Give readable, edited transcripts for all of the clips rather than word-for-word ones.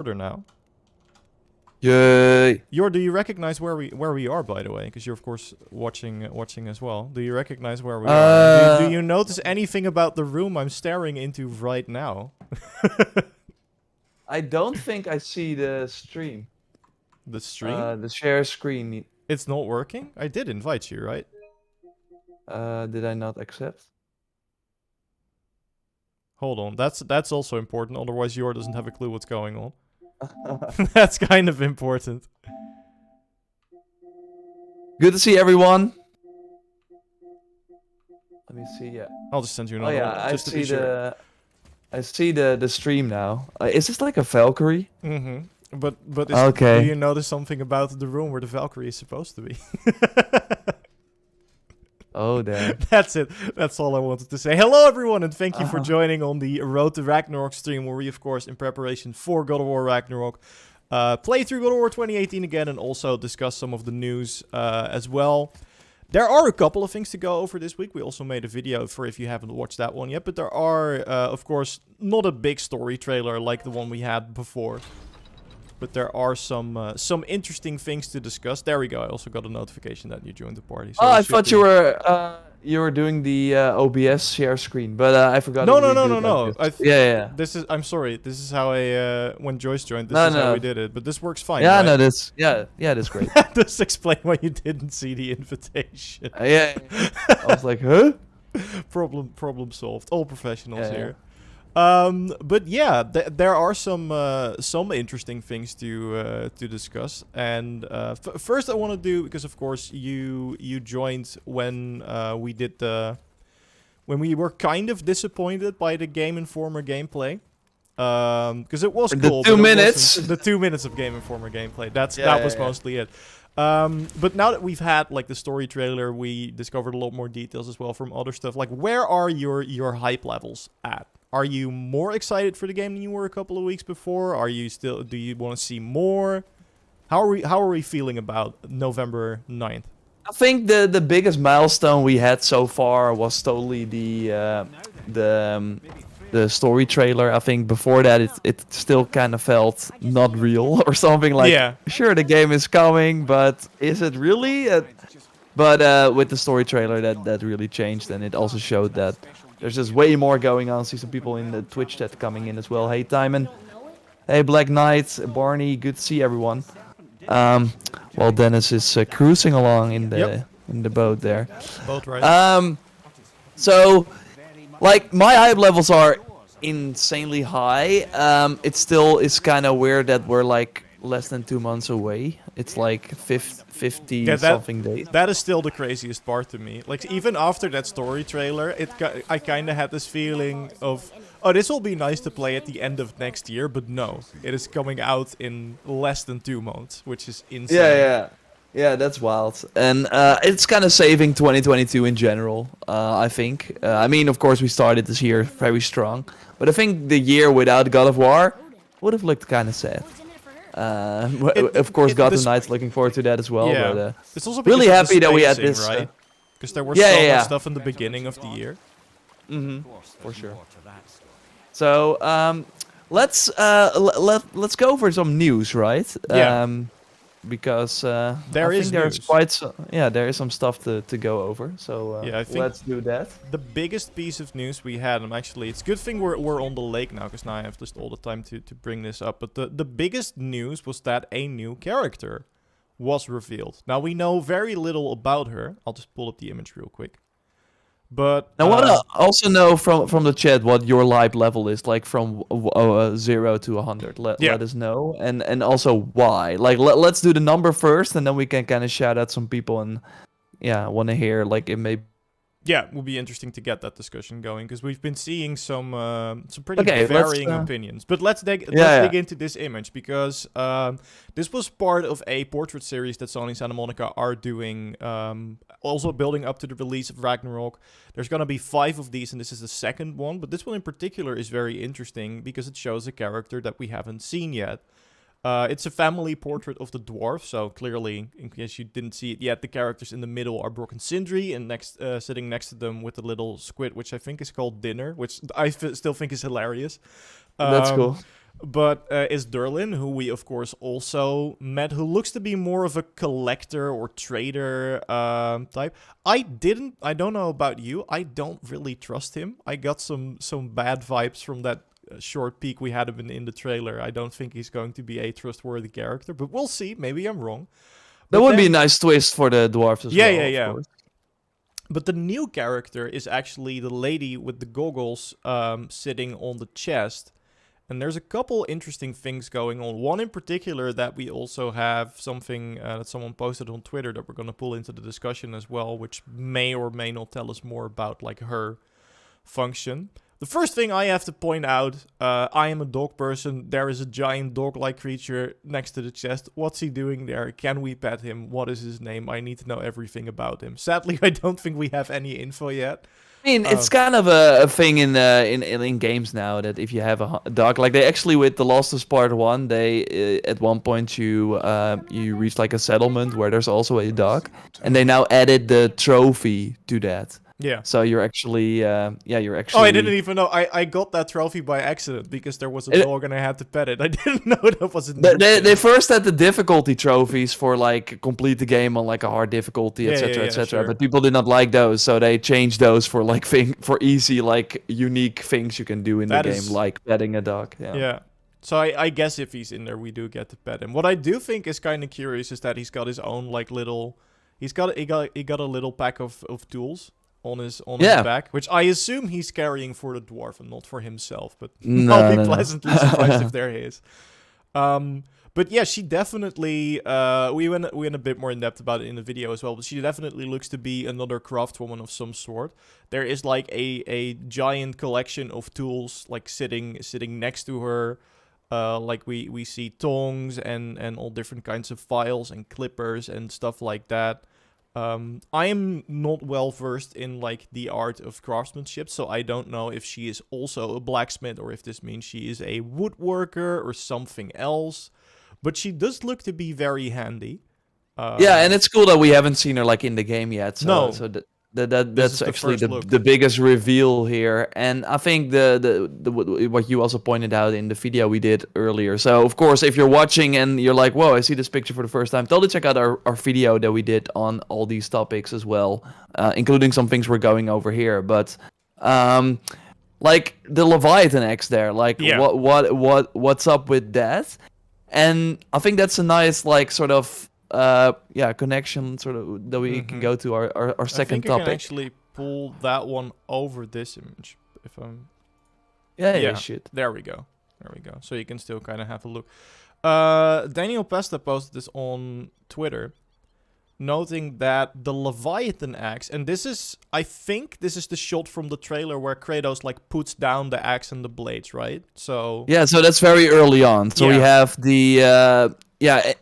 Order now. Yay! Do you recognize where we are, by the way? Because you're of course watching as well. Do you recognize where we are? Do you notice anything about the room I'm staring into right now? I don't think I see the stream. The stream? The share screen. It's not working? I did invite you, right? Did I not accept? Hold on, that's also important. Otherwise, Jor doesn't have a clue what's going on. That's kind of important. Good to see everyone. Let me see. Yeah. I'll just send you another one. I Just to see be sure. I see the stream now. Is this like a Valkyrie? Mm-hmm. But okay. Do you notice something about the room where the Valkyrie is supposed to be? Oh, damn. That's it. That's all I wanted to say. Hello, everyone, and thank you for joining on the Road to Ragnarok stream, where we, of course, in preparation for God of War Ragnarok, play through God of War 2018 again, and also discuss some of the news as well. There are a couple of things to go over this week. We also made a video for if you haven't watched that one yet, but there are, of course, not a big story trailer like the one we had before. But there are some interesting things to discuss. There we go. I also got a notification that you joined the party. So I thought you were doing the OBS share screen, but I forgot. No. Yeah. I'm sorry. This is how when Joyce joined. This is how we did it. But this works fine. Yeah, right? no, that's great. Just explain why you didn't see the invitation. Yeah. I was like, huh? Problem solved. All professionals here. But yeah, there are some interesting things to discuss. And first, I want to do, because of course you joined when we did when we were kind of disappointed by the Game Informer gameplay. Because it was cool. The 2 minutes. The 2 minutes of Game Informer gameplay. That was mostly it. But now that we've had like the story trailer, we discovered a lot more details as well from other stuff. Like, where are your hype levels at? Are you more excited for the game than you were a couple of weeks before? Do you want to see more? How are we feeling about November 9th? I think the biggest milestone we had so far was totally the story trailer. I think before that it still kind of felt not real or something like. Yeah. Sure, the game is coming, but is it really? But with the story trailer, that really changed, and it also showed that there's just way more going on. I see some people in the Twitch chat coming in as well. Hey, Timon. Hey, Black Knight. Barney. Good to see everyone. While Dennis is cruising along in the boat there. Boat right. So, like, my hype levels are insanely high. It still is kind of weird that we're like less than 2 months away. It's like 50 something days. That is still the craziest part to me. Like, even after that story trailer, I kind of had this feeling of, oh, this will be nice to play at the end of next year, but no, it is coming out in less than 2 months, which is insane. Yeah, that's wild. And it's kind of saving 2022 in general, I think. I mean, of course, we started this year very strong, but I think the year without God of War would have looked kind of sad. Of course, Gotham Knights, looking forward to that as well. Yeah. But, it's also really happy that we had this, right? Because there was so much stuff in the beginning of the year. For sure. So let's go over some news, right? Yeah. Because I there is some stuff to go over. So yeah, I think let's do that. The biggest piece of news we had, and actually it's a good thing we're on the lake now, because now I have just all the time to bring this up. But the biggest news was that a new character was revealed. Now, we know very little about her. I'll just pull up the image real quick. But I want to also know from the chat what your hype level is, like from 0 to 100. Let us know, and also why. Like, let's do the number first, and then we can kind of shout out some people, and want to hear, like, it may. Yeah, it will be interesting to get that discussion going, because we've been seeing some pretty varying opinions. But let's dig into this image, because this was part of a portrait series that Sony Santa Monica are doing, also building up to the release of Ragnarok. There's going to be 5 of these, and this is the second one. But this one in particular is very interesting, because it shows a character that we haven't seen yet. It's a family portrait of the dwarf, so clearly, in case you didn't see it yet, the characters in the middle are Brok and Sindri, and sitting next to them with a little squid, which I think is called Dinner, which I still think is hilarious. That's cool. But is Durlin, who we of course also met, who looks to be more of a collector or trader type. I don't know about you. I don't really trust him. I got some bad vibes from that short peek we had him in the trailer. I don't think he's going to be a trustworthy character, but we'll see. Maybe I'm wrong. That would be a nice twist for the dwarves as well. Yeah. Of course. But the new character is actually the lady with the goggles sitting on the chest. And there's a couple interesting things going on. One in particular that we also have something that someone posted on Twitter that we're going to pull into the discussion as well, which may or may not tell us more about like her function. The first thing I have to point out, I am a dog person. There is a giant dog-like creature next to the chest. What's he doing there? Can we pet him? What is his name? I need to know everything about him. Sadly, I don't think we have any info yet. I mean, it's kind of a thing in games now that if you have a dog, like they actually with The Last of Us Part 1, they at one point you reach like a settlement where there's also a dog, and they now added the trophy to that. Yeah. So you're actually, you're actually. Oh, I didn't even know. I got that trophy by accident because there was a dog and I had to pet it. I didn't know that was a. They first had the difficulty trophies for like complete the game on like a hard difficulty, etc., etc. Sure. But people did not like those, so they changed those for like for easy, like unique things you can do in the game, like petting a dog. Yeah. So I guess if he's in there, we do get to pet him. What I do think is kind of curious is that he's got his own like little. He got a little pack of tools on his back, which I assume he's carrying for the dwarf and not for himself, but I'll be pleasantly surprised if they're his. But yeah, she definitely, we went a bit more in depth about it in the video as well, but she definitely looks to be another craftswoman of some sort. There is like a giant collection of tools like sitting next to her. Like we see tongs and all different kinds of files and clippers and stuff like that. I am not well versed in like the art of craftsmanship, so I don't know if she is also a blacksmith or if this means she is a woodworker or something else. But she does look to be very handy. And it's cool that we haven't seen her like in the game yet. So, no. So that's actually the biggest reveal here, and I think the what you also pointed out in the video we did earlier. So of course, if you're watching and you're like, "Whoa, I see this picture for the first time," totally check out our video that we did on all these topics as well, including some things we're going over here. But like the Leviathan Axe there, like what's up with that? And I think that's a nice like sort of. Connection sort of that we can go to our second topic. I can actually pull that one over this image if I'm. Yeah, shit. There we go. So you can still kind of have a look. Daniel Pesta posted this on Twitter, noting that the Leviathan Axe, and I think this is the shot from the trailer where Kratos like puts down the axe and the blades, right? So so that's very early on. So we have the.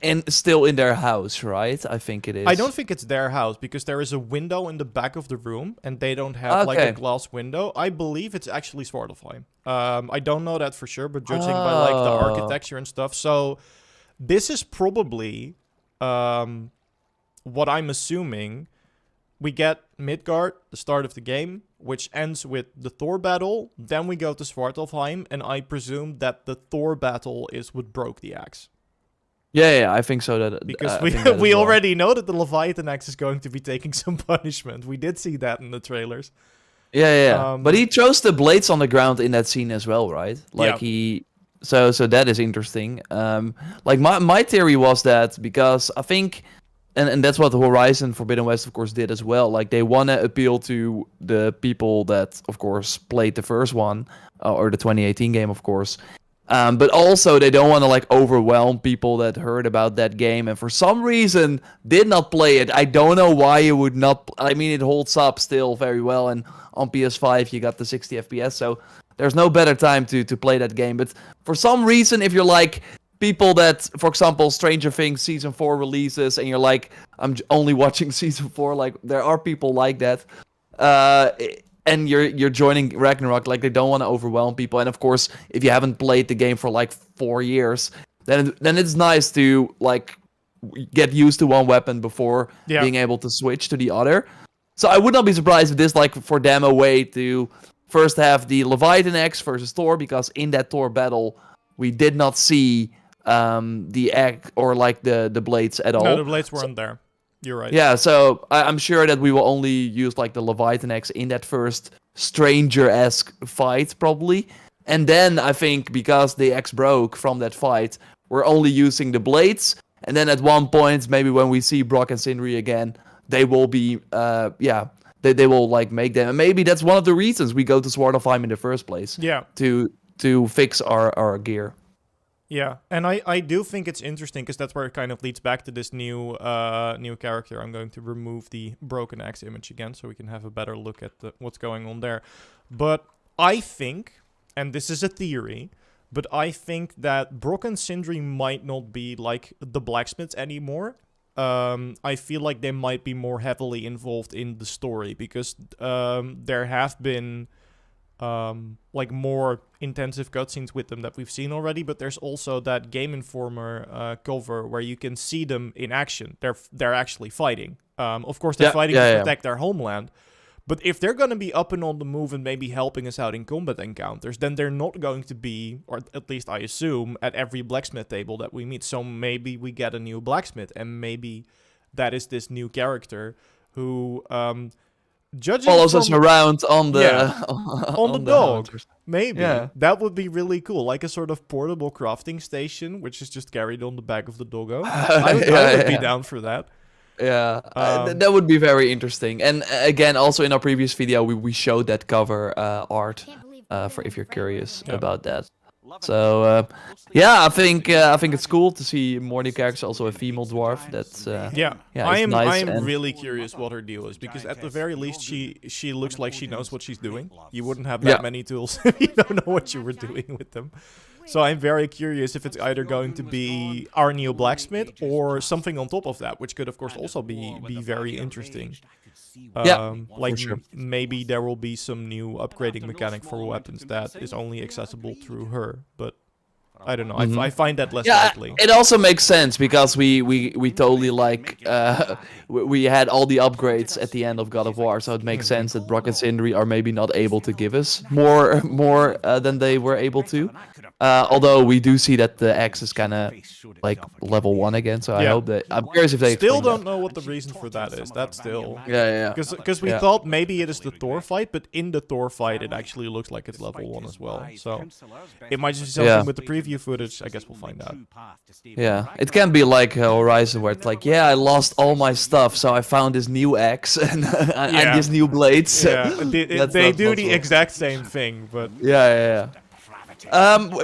And still in their house, right? I think it is. I don't think it's their house because there is a window in the back of the room and they don't have like a glass window. I believe it's actually Svartalfheim. I don't know that for sure, but judging by like the architecture and stuff. So this is probably what I'm assuming. We get Midgard, the start of the game, which ends with the Thor battle. Then we go to Svartalfheim, and I presume that the Thor battle is what broke the axe. Yeah, I think so. Because we already know that the Leviathan Axe is going to be taking some punishment. We did see that in the trailers. Yeah. But he chose the blades on the ground in that scene as well, right? Like So that is interesting. Like my theory was that because I think, and that's what Horizon Forbidden West of course did as well. Like they want to appeal to the people that of course played the first one or the 2018 game, of course. But also they don't want to like overwhelm people that heard about that game and for some reason did not play it. I don't know why you would not. I mean, it holds up still very well, and on PS5 you got the 60 FPS, so there's no better time to play that game. But for some reason, if you're like people that, for example, Stranger Things Season 4 releases and you're like, I'm only watching Season 4, like there are people like that. And you're joining Ragnarok, like they don't want to overwhelm people. And of course, if you haven't played the game for like 4 years, then it's nice to like get used to one weapon before being able to switch to the other. So I would not be surprised if this like for them a way to first have the Leviathan Axe versus Thor, because in that Thor battle, we did not see the axe or like the blades at all. No, the blades weren't there. You're right. Yeah, so I'm sure that we will only use like the Leviathan Axe in that first stranger-esque fight, probably. And then I think because the axe broke from that fight, we're only using the blades. And then at one point, maybe when we see Brock and Sindri again, they will be, they will like make them. And maybe that's one of the reasons we go to Svartalfheim in the first place. Yeah. To fix our gear. Yeah, and I do think it's interesting because that's where it kind of leads back to this new character. I'm going to remove the broken axe image again so we can have a better look at what's going on there. But I think, and this is a theory, but I think that Brock and Sindri might not be like the blacksmiths anymore. I feel like they might be more heavily involved in the story because there have been like more intensive cutscenes with them that we've seen already, but there's also that Game Informer cover where you can see them in action. They're actually fighting. Of course, they're fighting to protect their homeland. But if they're going to be up and on the move and maybe helping us out in combat encounters, then they're not going to be, or at least I assume, at every blacksmith table that we meet. So maybe we get a new blacksmith, and maybe that is this new character who follows us around on the on the dog. Hunters. Maybe that would be really cool, like a sort of portable crafting station, which is just carried on the back of the doggo. I would be down for that. Yeah, that would be very interesting. And again, also in our previous video, we showed that cover art for if you're curious about that. So I think it's cool to see more new characters, also a female dwarf. That's I am nice really curious what her deal is, because at the very least she looks like she knows what she's doing. You wouldn't have that many tools if you don't know what you were doing with them. So I'm very curious if it's either going to be our new blacksmith or something on top of that, which could of course also be very interesting. Like maybe there will be some new upgrading mechanic for weapons that is only accessible through her, but I don't know. I find that less likely. It also makes sense because we totally like we had all the upgrades at the end of God of War, so it makes sense that Brock and Sindri are maybe not able to give us more than they were able to. Although we do see that the axe is kind of like level 1 again, so I hope that I'm curious if they still don't know what the reason for that is. That's still because we thought maybe it is the Thor fight, but in the Thor fight it actually looks like it's level 1 as well. So it might just be something with the preview footage. I guess we'll find out. Yeah, it can be like Horizon, where it's like, I lost all my stuff, so I found this new axe and these new blades. Yeah, they do the exact same thing, but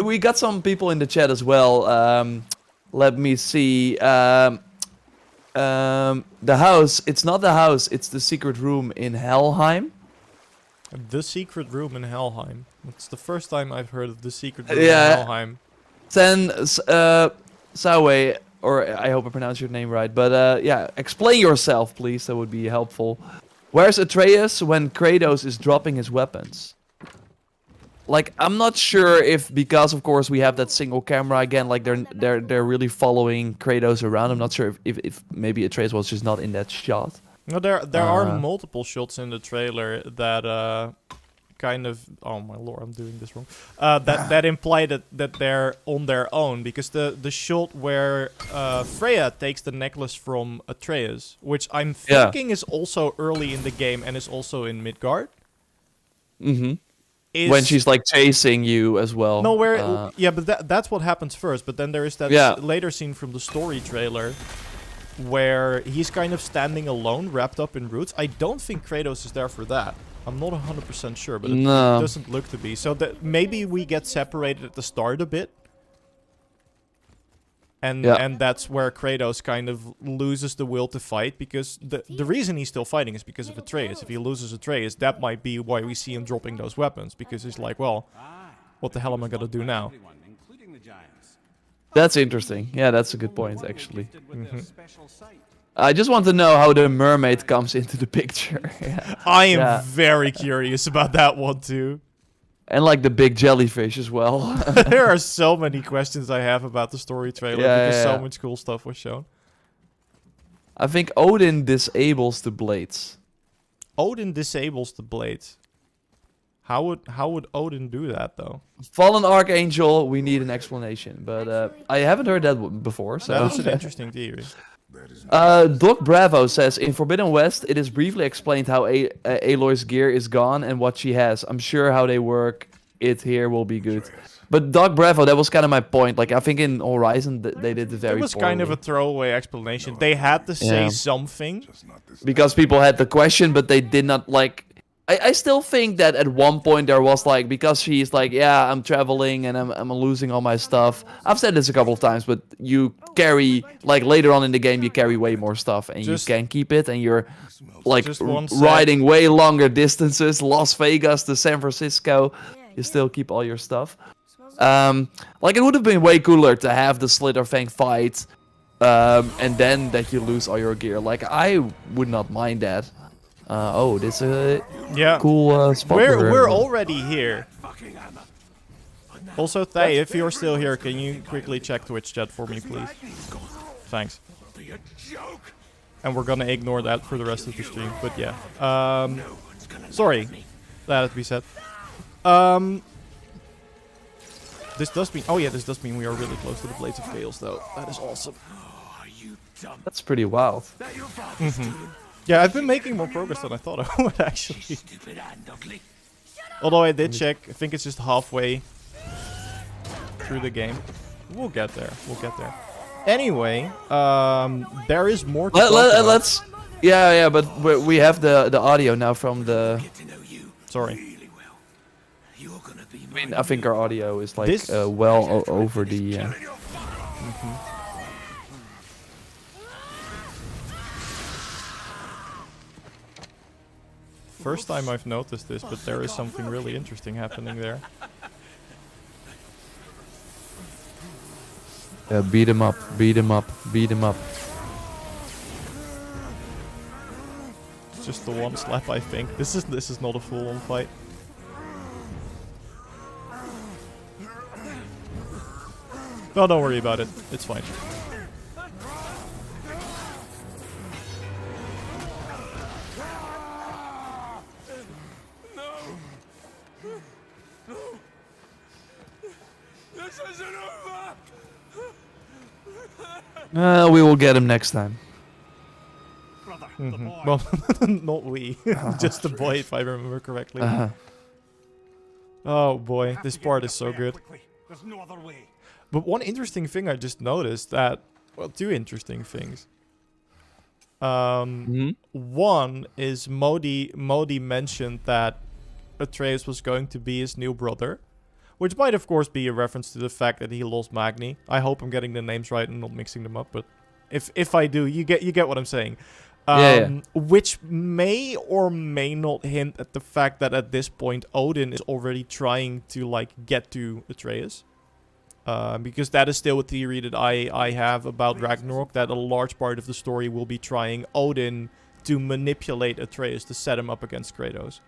we got some people in the chat as well. Let me see. The house. It's not the house. It's the secret room in Helheim. The secret room in Helheim. It's the first time I've heard of the secret room in Helheim. Then, Sawe, or I hope I pronounced your name right. But explain yourself, please. That would be helpful. Where's Atreus when Kratos is dropping his weapons? Like, I'm not sure if, because of course we have that single camera again, like they're really following Kratos around. I'm not sure if maybe Atreus was just not in that shot. No, there are multiple shots in the trailer that kind of, oh my lord, I'm doing this wrong. That imply that they're on their own, because the shot where Freya takes the necklace from Atreus, which I'm thinking is also early in the game and is also in Midgard. When she's like chasing you as well. No, but that's what happens first. But then there is that later scene from the story trailer where he's kind of standing alone, wrapped up in roots. I don't think Kratos is there for that. I'm not 100% sure, but it doesn't look to be. So that maybe we get separated at the start a bit. And that's where Kratos kind of loses the will to fight, because the reason he's still fighting is because of Atreus. If he loses Atreus, that might be why we see him dropping those weapons, because he's like, well, what the hell am I gonna do now? That's interesting. Yeah, that's a good point, actually. I just want to know how the mermaid comes into the picture. I am very curious about that one, too. And like the big jellyfish as well. There are so many questions I have about the story trailer, because so much cool stuff was shown. I think Odin disables the blades. Odin disables the blades. How would Odin do that though? Fallen Archangel, we need an explanation, but I haven't heard that before. So That is an interesting theory. Doc Bravo says, in Forbidden West, it is briefly explained how Aloy's gear is gone and what she has. I'm sure how they work it here will be good. But Doc Bravo, that was kind of my point. Like, I think in Horizon, they did it very It was poorly. kind of a throwaway explanation. They had to say something. Because people had the question, but they did not, like... I still think that at one point there was like, because she's like, yeah, I'm traveling and I'm losing all my stuff. I've said this a couple of times, but you carry, like later on in the game, you carry way more stuff and you can keep it and you're like riding way longer distances, Las Vegas to San Francisco. You still keep all your stuff. Like it would have been way cooler to have the Slitherfang fight and then that you lose all your gear. Like I would not mind that. Oh, this is a cool spot. We're already here. Also, Thay, if you're still here, can you quickly check Twitch chat for me, please? Thanks. And we're gonna ignore that for the rest of the stream, but yeah. Sorry, that had to be said. This does mean... Oh yeah, this does mean we are really close to the Blades of Chaos, though. That is awesome. That's pretty wild. Mm-hmm. Yeah, I've been making more progress than I thought I would, actually. Although I did check, I think it's just halfway through the game. We'll get there. We'll get there. Anyway, there is more to talk about. Let's... Yeah, but we have the audio now from the... Sorry. I mean, I think our audio is like well over the... First time I've noticed this, but there is something really interesting happening there. Beat him up, beat him up, beat him up. It's just the one slap, I think. This is not a full-on fight. No, don't worry about it. It's fine. We will get him next time. Well, not we. Just the boy, if I remember correctly. Oh boy, this part is so good. But one interesting thing I just noticed that... Well, two interesting things. One is Modi mentioned that Atreus was going to be his new brother. Which might, of course, be a reference to the fact that he lost Magni. I hope I'm getting the names right and not mixing them up, but if I do, you get what I'm saying. Which may or may not hint at the fact that at this point Odin is already trying to like get to Atreus. Because that is still a theory that I have about Ragnarok, that a large part of the story will be trying Odin to manipulate Atreus to set him up against Kratos.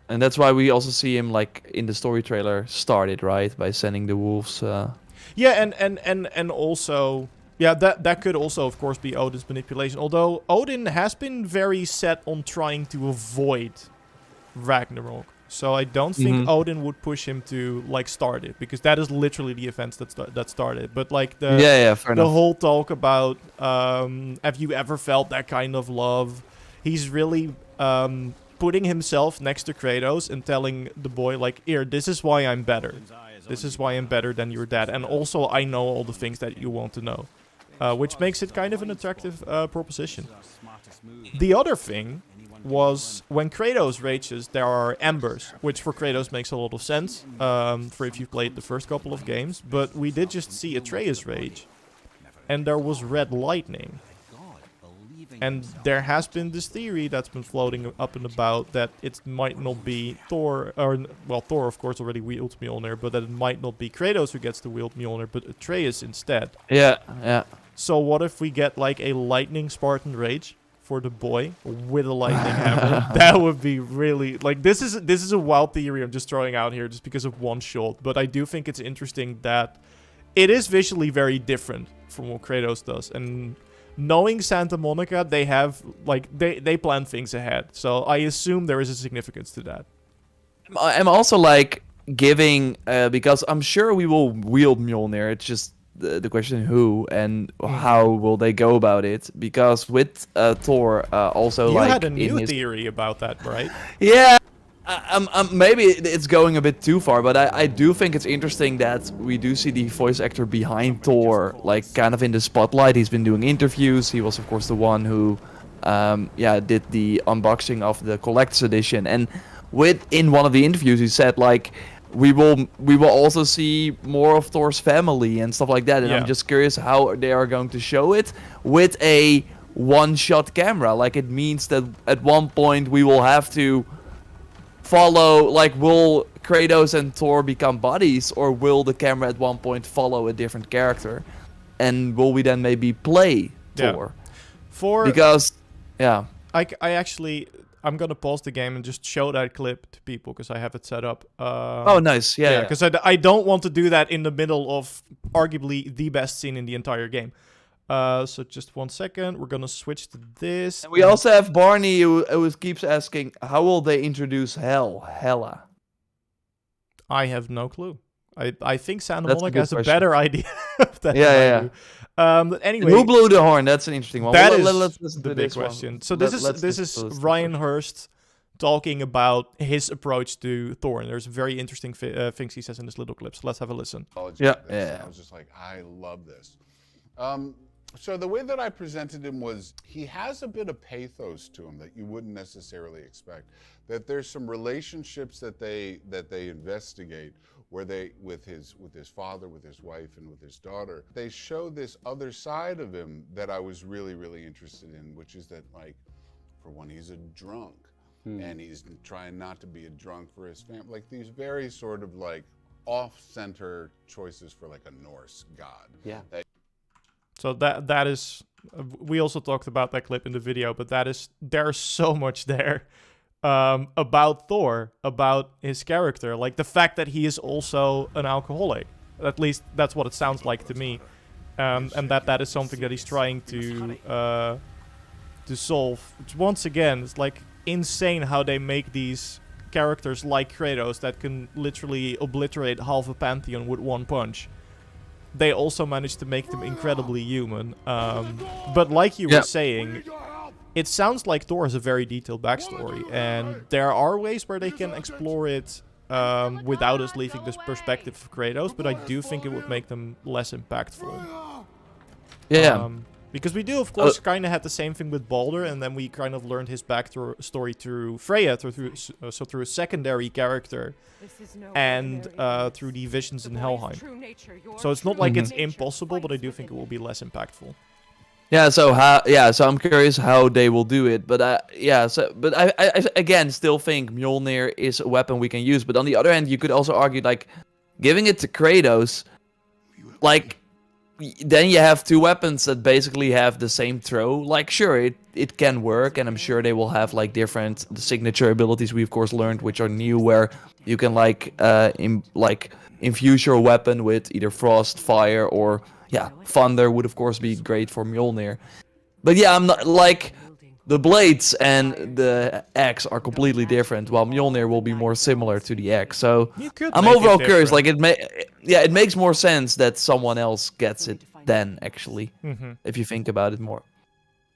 And that's why we also see him, like, in the story trailer, started, right? By sending the wolves. Yeah, and also... Yeah, that could also, of course, be Odin's manipulation. Although, Odin has been very set on trying to avoid Ragnarok. So I don't think Odin would push him to, like, start it. Because that is literally the events that started. But, like, the whole talk about, have you ever felt that kind of love? He's really... putting himself next to Kratos and telling the boy, like, here, this is why I'm better. This is why I'm better than your dad. And also, I know all the things that you want to know. Which makes it kind of an attractive proposition. The other thing was, when Kratos rages, there are embers. Which for Kratos makes a lot of sense. For if you've played the first couple of games. But we did just see Atreus rage. And there was red lightning. And there has been this theory that's been floating up and about that it might not be Thor, or, well, Thor of course already wields Mjolnir, but that it might not be Kratos who gets to wield Mjolnir, but Atreus instead. Yeah. So what if we get like a lightning Spartan rage for the boy with a lightning hammer? That would be really, like, this is a wild theory I'm just throwing out here just because of one shot, but I do think it's interesting that it is visually very different from what Kratos does, and knowing Santa Monica, they have like they plan things ahead. So I assume there is a significance to that. I'm also like giving because I'm sure we will wield Mjolnir. It's just the question who and how will they go about it, because with Thor also you like had a new theory about that, right? Yeah, maybe it's going a bit too far, but I do think it's interesting that we do see the voice actor behind Thor like kind of in the spotlight. He's been doing interviews. He was of course the one who did the unboxing of the collector's edition, and in one of the interviews he said like we will also see more of Thor's family and stuff like that, and I'm just curious how they are going to show it with a one-shot camera. Like, it means that at one point we will have to follow, like, will Kratos and Thor become buddies, or will the camera at one point follow a different character, and will we then maybe play Thor? Because I'm gonna pause the game and just show that clip to people because I have it set up. Oh, nice. Yeah. Because I don't want to do that in the middle of arguably the best scene in the entire game. So just 1 second. We're gonna switch to this. And we also have Barney who keeps asking, how will they introduce Hela? I have no clue. I think Santa Monica has a better idea of that. Yeah. But anyway, who blew the horn? That's an interesting one. That is let's listen the to big this question. One. So this is Ryan Hurst talking about his approach to Thor, and there's very interesting things he says in this little clip. So let's have a listen. Yeah. I was just like, I love this. So the way that I presented him was he has a bit of pathos to him that you wouldn't necessarily expect. That there's some relationships that they investigate where they with his father, with his wife, and with his daughter. They show this other side of him that I was really, really interested in, which is that, like, for one, he's a drunk, and he's trying not to be a drunk for his family. Like, these very sort of like off-center choices for like a Norse god. Yeah. So that is, we also talked about that clip in the video, but there's so much there about Thor, about his character, like the fact that he is also an alcoholic. At least that's what it sounds like to me, and that is something that he's trying to solve. Which, once again, it's like insane how they make these characters like Kratos that can literally obliterate half a pantheon with one punch. They also managed to make them incredibly human. But like you were saying, it sounds like Thor has a very detailed backstory. And there are ways where they can explore it without us leaving this perspective of Kratos. But I do think it would make them less impactful. Yeah. Because we do, of course, kind of had the same thing with Baldur. And then we kind of learned his backstory through Freya, through a secondary character. And through the visions in Helheim. So it's not like it's impossible, but I do think it will be less impactful. Yeah, so I'm curious how they will do it, but I again still think Mjolnir is a weapon we can use. But on the other hand, you could also argue like giving it to Kratos, like then you have two weapons that basically have the same throw. Like, sure, it can work, and I'm sure they will have like different signature abilities we of course learned, which are new, where you can like infuse your weapon with either frost, fire, or thunder would of course be great for Mjolnir. But yeah, I'm not like the blades and the axe are completely different, while Mjolnir will be more similar to the axe. So I'm overall curious. Like it makes more sense that someone else gets it then, actually, if you think about it more.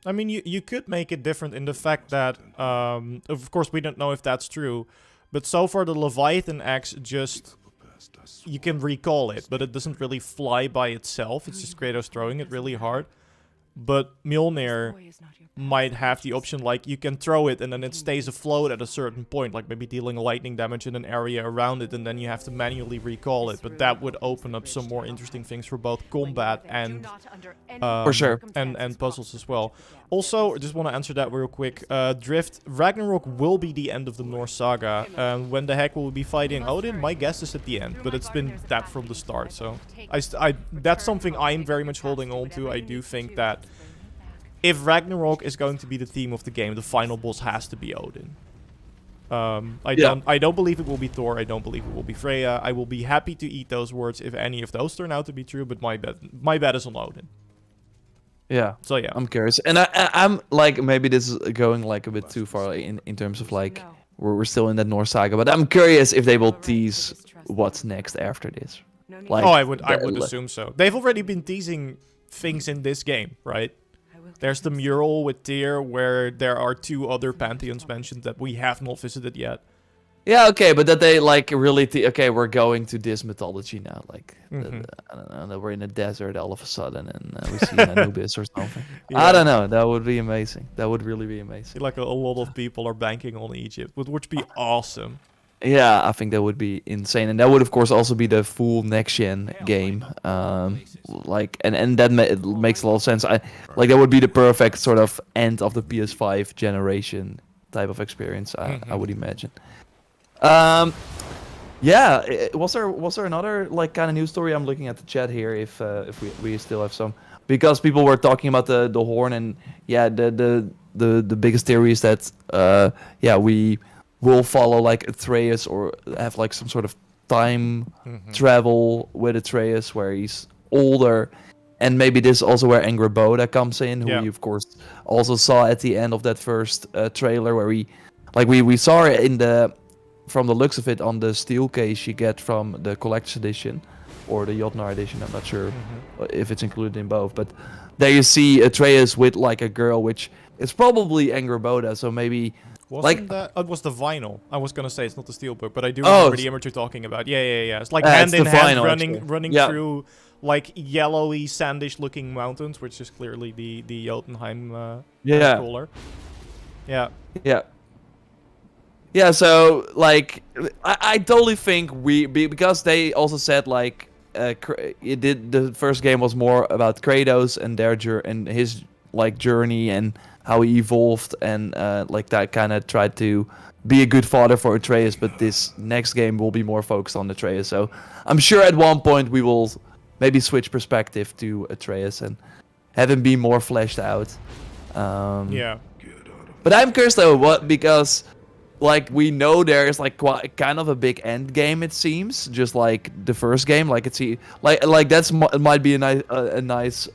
I mean, you could make it different in the fact that, of course, we don't know if that's true, but so far the Leviathan Axe just, you can recall it, but it doesn't really fly by itself. It's just Kratos throwing it really hard. But Mjolnir might have the option, like, you can throw it and then it stays afloat at a certain point, like maybe dealing lightning damage in an area around it, and then you have to manually recall it. But that would open up some more interesting things for both combat and for sure, and puzzles as well. Also, I just want to answer that real quick. Drift, Ragnarok will be the end of the Norse saga. When the heck will we be fighting Odin? My guess is at the end, but it's been that from the start. So that's something I'm very much holding on to. I do think that if Ragnarok is going to be the theme of the game, the final boss has to be Odin. I don't believe it will be Thor. I don't believe it will be Freya. I will be happy to eat those words if any of those turn out to be true, but my bet is on Odin. Yeah. So yeah, I'm curious, and I'm like, maybe this is going like a bit too far in terms of like we're still in that Norse saga, but I'm curious if they will tease what's next after this. Like, I would assume so. They've already been teasing things in this game, right? There's the mural with Tyr, where there are 2 other pantheons mentioned that we have not visited yet. Yeah, okay, but that they like really okay, we're going to this mythology now, like I don't know, that we're in a desert all of a sudden and we see Anubis or something. Yeah. I don't know. That would be amazing. That would really be amazing. Like a lot of people are banking on Egypt, which would be awesome. Yeah, I think that would be insane, and that would of course also be the full next gen game. Like, and that it makes a lot of sense. Like that would be the perfect sort of end of the PS5 generation type of experience. I would imagine. Yeah. Was there another like kind of news story? I'm looking at the chat here. If we still have some, because people were talking about the horn, and yeah, the biggest theory is that we will follow like Atreus or have like some sort of time travel with Atreus where he's older, and maybe this is also where Angrboda comes in, who we of course also saw at the end of that first trailer, where we saw her in the, from the looks of it, on the steel case you get from the collector's edition or the Jotnar edition. I'm not sure if it's included in both, but there you see Atreus with like a girl, which is probably Angrboda, so maybe Wasn't that? It was the vinyl. I was gonna say it's not the steelbook, but I do remember the image you're talking about. Yeah. It's like hand in hand, running through like yellowy, sandish-looking mountains, which is clearly the Jotunheim cooler. Yeah. Yeah, so like I totally think because they also said like the first game was more about Kratos and his like journey and how he evolved, and like that kind of tried to be a good father for Atreus, but this next game will be more focused on Atreus. So I'm sure at one point we will maybe switch perspective to Atreus and have him be more fleshed out. Yeah. But I'm curious though, because like we know there's like kind of a big end game, it seems, just like the first game. Like it's like that's might be a nice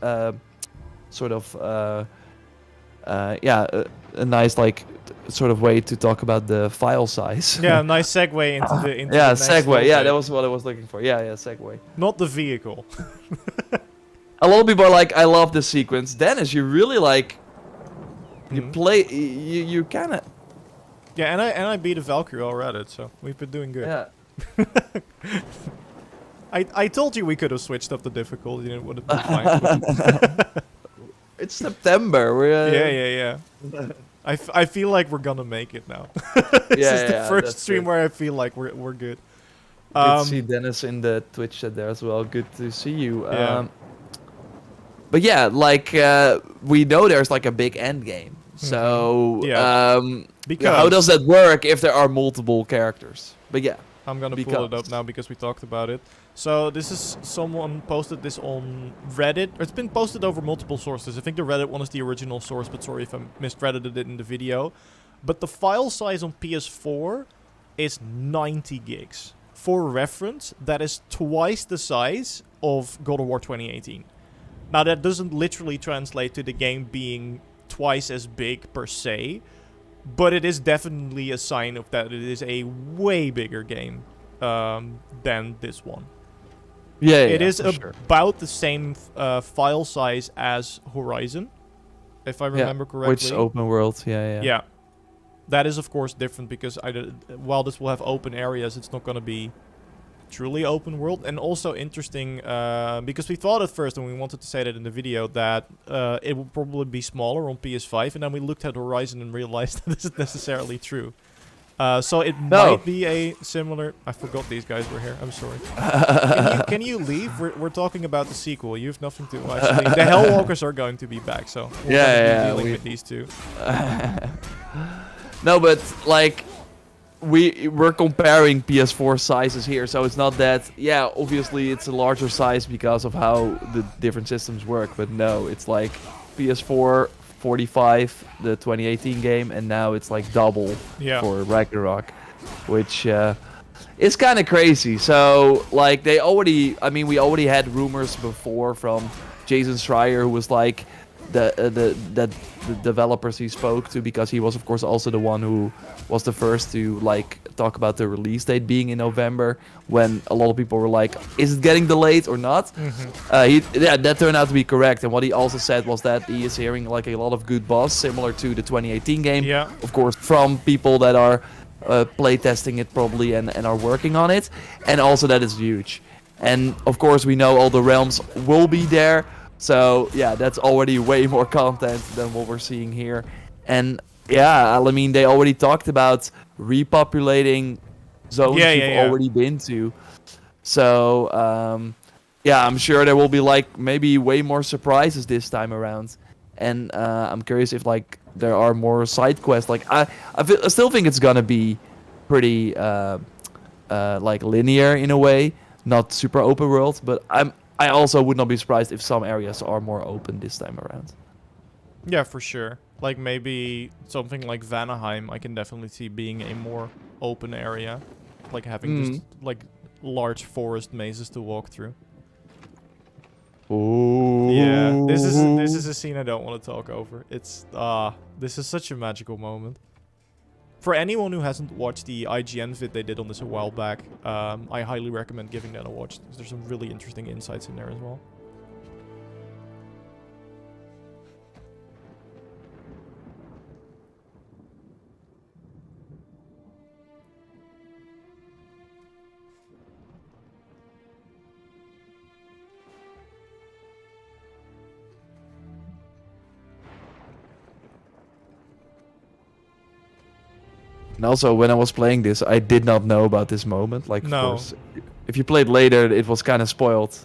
sort of a nice like sort of way to talk about the file size. Yeah, nice segue into the the next segue. topic. Yeah, that was what I was looking for. Yeah, segue. Not the vehicle. A lot of people are like, I love this sequence. Dennis, you really like you play you kind of. Yeah, and I beat a Valkyrie already, so we've been doing good. Yeah. I told you we could have switched up the difficulty and it would have been fine. It's September. We're Yeah. I feel like we're gonna make it now. This is the first stream where I feel like we're good. Good to see Dennis in the Twitch chat there as well. Good to see you. Yeah. But yeah, like we know there's like a big end game. So because how does that work if there are multiple characters? But yeah, I'm gonna pull it up now because we talked about it. So this is, someone posted this on Reddit. It's been posted over multiple sources. I think the Reddit one is the original source, but sorry if I miscredited it in the video. But the file size on PS4 is 90 gigs. For reference, that is twice the size of God of War 2018. Now that doesn't literally translate to the game being twice as big per se, but it is definitely a sign of that it is a way bigger game than this one. Yeah, it is about the same file size as Horizon, if I remember correctly. Which open world, Yeah. That is, of course, different because while this will have open areas, it's not going to be truly open world. And also interesting, because we thought at first, and we wanted to say that in the video, that it will probably be smaller on PS5. And then we looked at Horizon and realized that this isn't necessarily true. So it might be a similar... I forgot these guys were here. I'm sorry. Can you leave? We're talking about the sequel. You have nothing to... Actually, the Hellwalkers are going to be back, so we're dealing with these two. No, but like... We're comparing PS4 sizes here, so it's not that... Yeah, obviously it's a larger size because of how the different systems work, but no, it's like PS4... 45, the 2018 game, and now it's like double for Ragnarok, which is kind of crazy. So like we already had rumors before from Jason Schreier, who was like, the developers he spoke to, because he was of course also the one who was the first to like talk about the release date being in November, when a lot of people were like, is it getting delayed or not? That turned out to be correct. And what he also said was that he is hearing like a lot of good buzz, similar to the 2018 game, of course, from people that are playtesting it probably and are working on it, and also that is huge. And of course we know all the realms will be there. So yeah, that's already way more content than what we're seeing here. And yeah, I mean, they already talked about repopulating zones you've already been to. So yeah, I'm sure there will be like maybe way more surprises this time around. And I'm curious if like there are more side quests. Like I still think it's gonna be pretty like linear in a way, not super open world. But I also would not be surprised if some areas are more open this time around. Yeah, for sure. Like maybe something like Valheim, I can definitely see being a more open area, like having just like large forest mazes to walk through. Ooh. Yeah, this is a scene I don't want to talk over. It's this is such a magical moment. For anyone who hasn't watched the IGN vid they did on this a while back, I highly recommend giving that a watch, because there's some really interesting insights in there as well. And also, when I was playing this, I did not know about this moment. Like, of course, if you played later, it was kind of spoiled.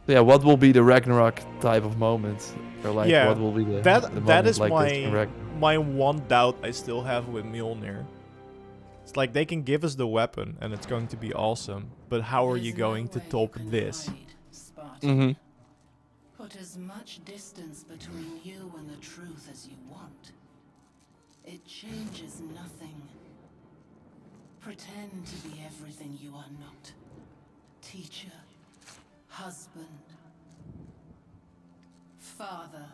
Yeah, what will be the Ragnarok type of moment? Or like, what will be the that is like my one doubt I still have with Mjolnir. It's like they can give us the weapon and it's going to be awesome, but how are you going to top this? Put as much distance between you and the truth as you want. It changes nothing. Pretend to be everything you are not. Teacher, husband, father.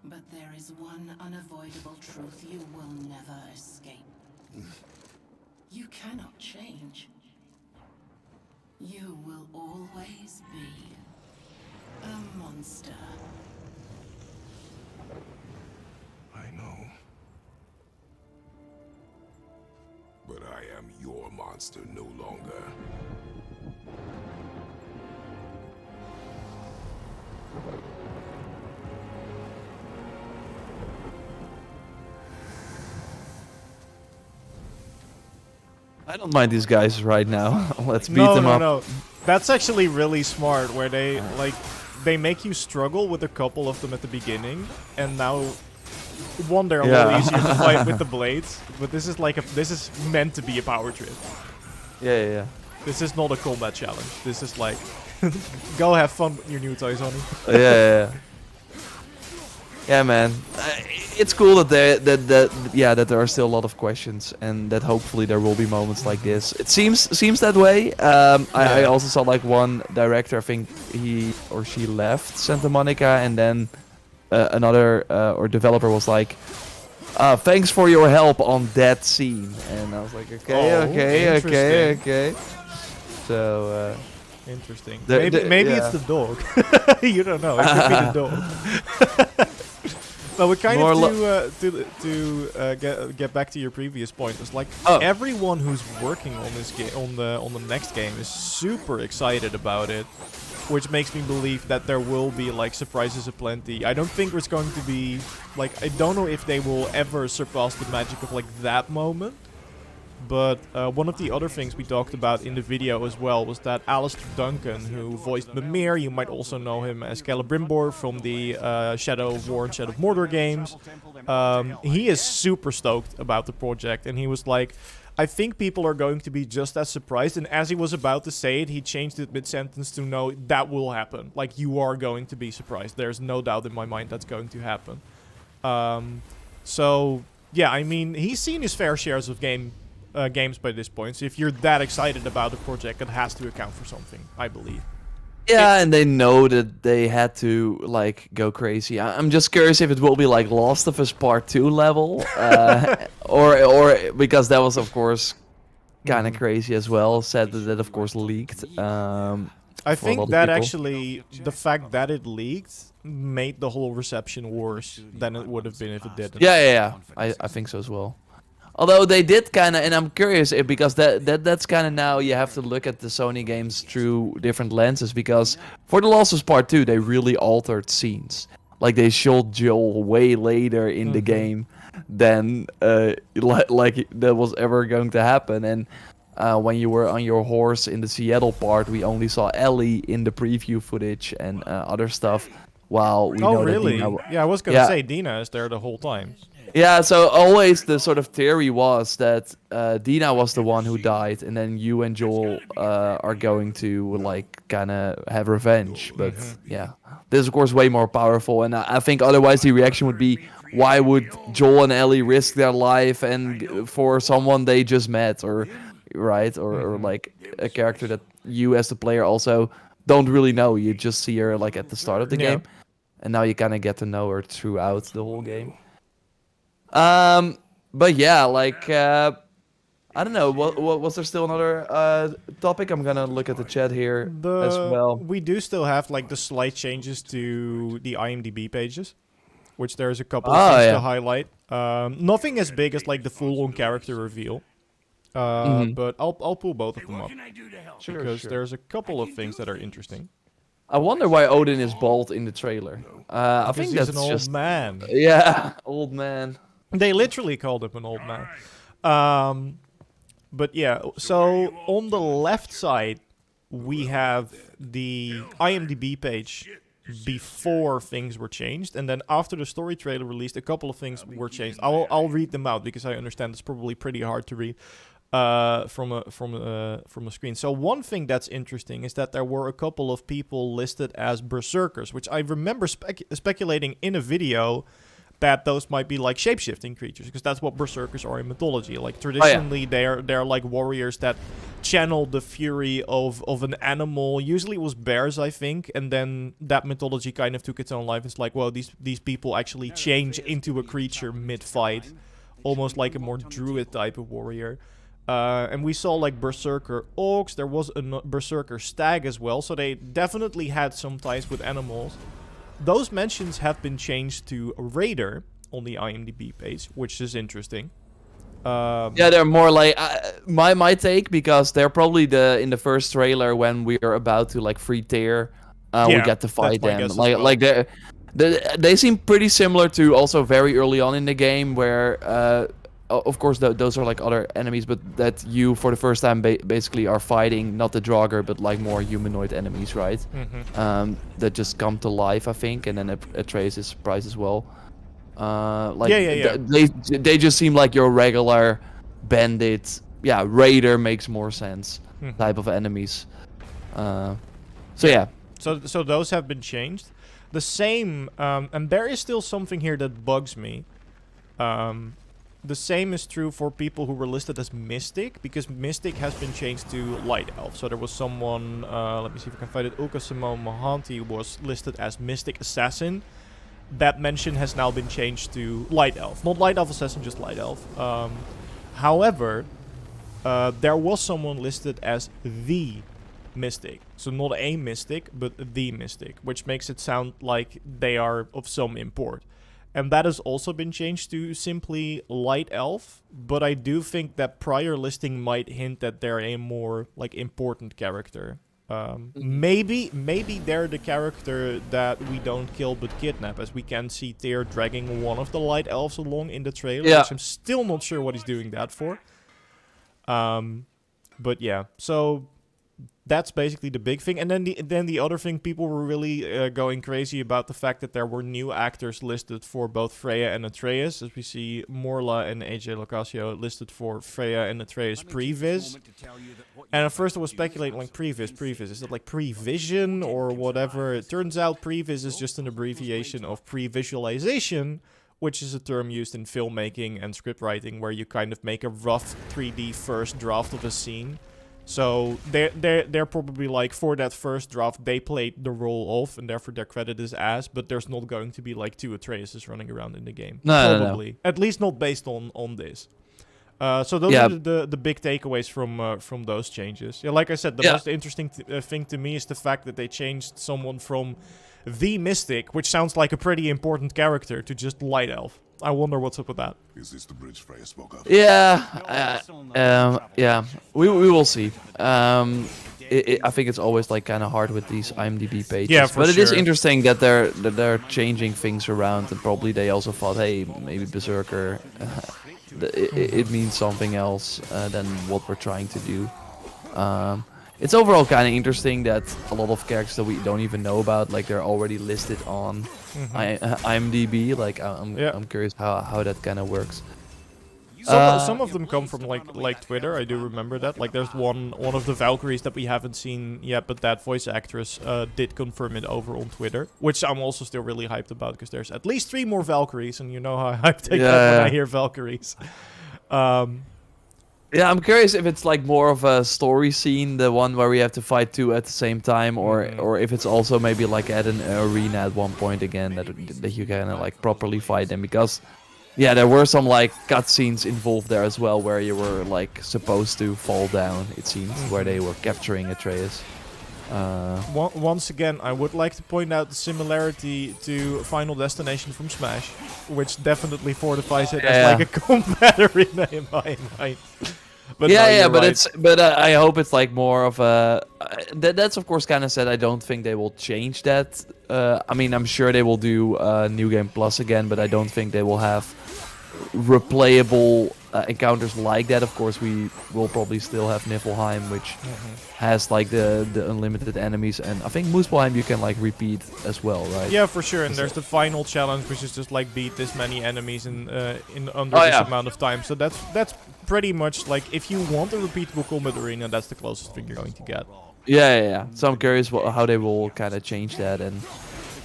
But there is one unavoidable truth you will never escape. You cannot change. You will always be a monster. I know. But I am your monster no longer. I don't mind these guys right now. Let's beat them up. No. That's actually really smart, where they they make you struggle with a couple of them at the beginning, and now one they're a little easier to fight with the blades. But this is like this is meant to be a power trip. Yeah. This is not a combat challenge. This is like go have fun with your new toys, honey. Yeah. Yeah, man. It's cool that that there are still a lot of questions, and that hopefully there will be moments like this. It seems that way. I also saw like one director, I think he or she left Santa Monica, and then another or developer was like, "Thanks for your help on that scene," and I was like, okay. So. Interesting. Maybe it's the dog. You don't know. It could be the dog. Well, we kind of to get back to your previous point. It's like everyone who's working on this game, on the next game, is super excited about it, which makes me believe that there will be like surprises aplenty. I don't think there's going to be like, I don't know if they will ever surpass the magic of like that moment. But one of the other things we talked about in the video as well was that Alistair Duncan, who voiced Mimir, you might also know him as Celebrimbor from the Shadow of War and Shadow of Mordor games, he is super stoked about the project, and he was like, I think people are going to be just as surprised, and as he was about to say it, he changed it mid-sentence to no, that will happen. Like, you are going to be surprised. There's no doubt in my mind that's going to happen. So yeah, I mean, he's seen his fair shares of games by this point. So if you're that excited about the project, it has to account for something, I believe. Yeah, and they know that they had to like go crazy. I'm just curious if it will be like Last of Us Part 2 level, or because that was of course kind of crazy as well. Said that of course leaked. I think that actually the fact that it leaked made the whole reception worse than it would have been if it didn't. Yeah. I think so as well. Although they did kind of, and I'm curious if, because that's kind of now you have to look at the Sony games through different lenses, because for The Last of Us Part 2 they really altered scenes. Like they showed Joel way later in the game than like that was ever going to happen. And when you were on your horse in the Seattle part, we only saw Ellie in the preview footage and other stuff. While we know really? That yeah, I was gonna say Dina is there the whole time. Yeah, so always the sort of theory was that Dina was the one who died, and then you and Joel are going to like kind of have revenge. But yeah, this is of course way more powerful, and I think otherwise the reaction would be, why would Joel and Ellie risk their life and for someone they just met, or or like a character that you as the player also don't really know. You just see her like at the start of the game, and now you kind of get to know her throughout the whole game. But yeah, like, I don't know, what was there still another, topic? I'm gonna look at the chat here as well. We do still have, like, the slight changes to the IMDb pages, which there's a couple of things to highlight. Nothing as big as, like, the full-on character reveal. But I'll pull both of them up. Because there's a couple of things that are interesting. I wonder why Odin is bald in the trailer. I think he's that's an old just... man. Yeah, old man. They literally called him an old man. But yeah, so on the left side, we have the IMDb page before things were changed. And then after the story trailer released, a couple of things were changed. I'll read them out because I understand it's probably pretty hard to read from a screen. So one thing that's interesting is that there were a couple of people listed as berserkers, which I remember speculating in a video that those might be like shape-shifting creatures, because that's what berserkers are in mythology. Like traditionally, they're like warriors that channel the fury of an animal. Usually it was bears, I think, and then that mythology kind of took its own life. It's like, well, these people actually change into a creature mid-fight, almost like a more druid type of warrior. And we saw like berserker orcs. There was a berserker stag as well, so they definitely had some ties with animals. Those mentions have been changed to raider on the IMDb page, which is interesting. Yeah, they're more like my take, because they're probably in the first trailer when we are about to like free Tyr, we get to fight them. Like they seem pretty similar to also very early on in the game, where of course those are like other enemies, but that you for the first time basically are fighting not the Draugr but like more humanoid enemies, right? That just come to life, I think, and then Atreus is surprised as well. They just seem like your regular bandit. Yeah, raider makes more sense type of enemies. So those have been changed. The same, and there is still something here that bugs me. The same is true for people who were listed as Mystic, because Mystic has been changed to Light Elf. So there was someone, let me see if I can find it, Uka Simone Mohanty was listed as Mystic Assassin. That mention has now been changed to Light Elf. Not Light Elf Assassin, just Light Elf. However, there was someone listed as the Mystic. So not a Mystic, but the Mystic, which makes it sound like they are of some import. And that has also been changed to simply Light Elf, but I do think that prior listing might hint that they're a more like important character. Maybe they're the character that we don't kill but kidnap, as we can see Tyr dragging one of the Light Elves along in the trailer, which I'm still not sure what he's doing that for. But yeah, so that's basically the big thing. And then the other thing, people were really going crazy about the fact that there were new actors listed for both Freya and Atreus. As we see Morla and AJ Locasio listed for Freya and Atreus previs. And at first I was speculating like previs. Is it like prevision or whatever? It turns out previs is just an abbreviation of pre-visualization, which is a term used in filmmaking and script writing, where you kind of make a rough 3D first draft of a scene. So they're probably like, for that first draft, they played the role of, and therefore their credit is as, but there's not going to be like 2 Atreus running around in the game. No, probably. no. At least not based on this. So those are the big takeaways from those changes. Yeah, like I said, the most interesting thing to me is the fact that they changed someone from the Mystic, which sounds like a pretty important character, to just Light Elf. I wonder what's up with that. Is this the bridge Freya spoke of? Yeah, yeah. We will see. I think it's always like kind of hard with these IMDb pages. Yeah, for but sure. It is interesting that they're changing things around, and probably they also thought, hey, maybe Berserker, it means something else than what we're trying to do. It's overall kind of interesting that a lot of characters that we don't even know about, like they're already listed on IMDb. Like I'm curious how that kind of works. Some of them come from like Twitter. I do remember that. Like there's one of the Valkyries that we haven't seen yet, but that voice actress did confirm it over on Twitter, which I'm also still really hyped about, because there's at least 3 more Valkyries, and you know how hyped I get when I hear Valkyries. Yeah, I'm curious if it's like more of a story scene, the one where we have to fight 2 at the same time, or if it's also maybe like at an arena at one point again that you kind of like properly fight them, because yeah, there were some like cutscenes involved there as well where you were like supposed to fall down, it seems, where they were capturing Atreus. Once again, I would like to point out the similarity to Final Destination from Smash, which definitely fortifies it as like a combat arena in my mind. But but I hope it's like more of a. That's of course kind of said. I don't think they will change that. I mean, I'm sure they will do New Game Plus again, but I don't think they will have replayable encounters like that. Of course, we will probably still have Niflheim, which has like the unlimited enemies, and I think Muspelheim you can like repeat as well, right? Yeah, for sure. And there's the final challenge, which is just like beat this many enemies in under this amount of time. So that's pretty much like, if you want a repeatable combat arena, that's the closest thing you're going to get. Yeah. So I'm curious how they will kind of change that, and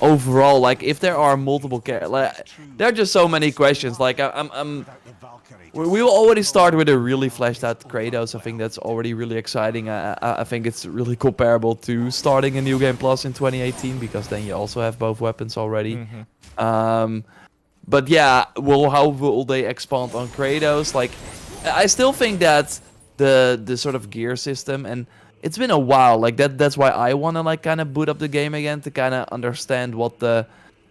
overall, like if there are multiple characters, like, there are just so many questions. Like we will already start with a really fleshed out Kratos. I think that's already really exciting. I think it's really comparable to starting a New Game Plus in 2018, because then you also have both weapons already. But yeah, how will they expand on Kratos? Like, I still think that the sort of gear system, and it's been a while, like that's why I want to like kind of boot up the game again to kind of understand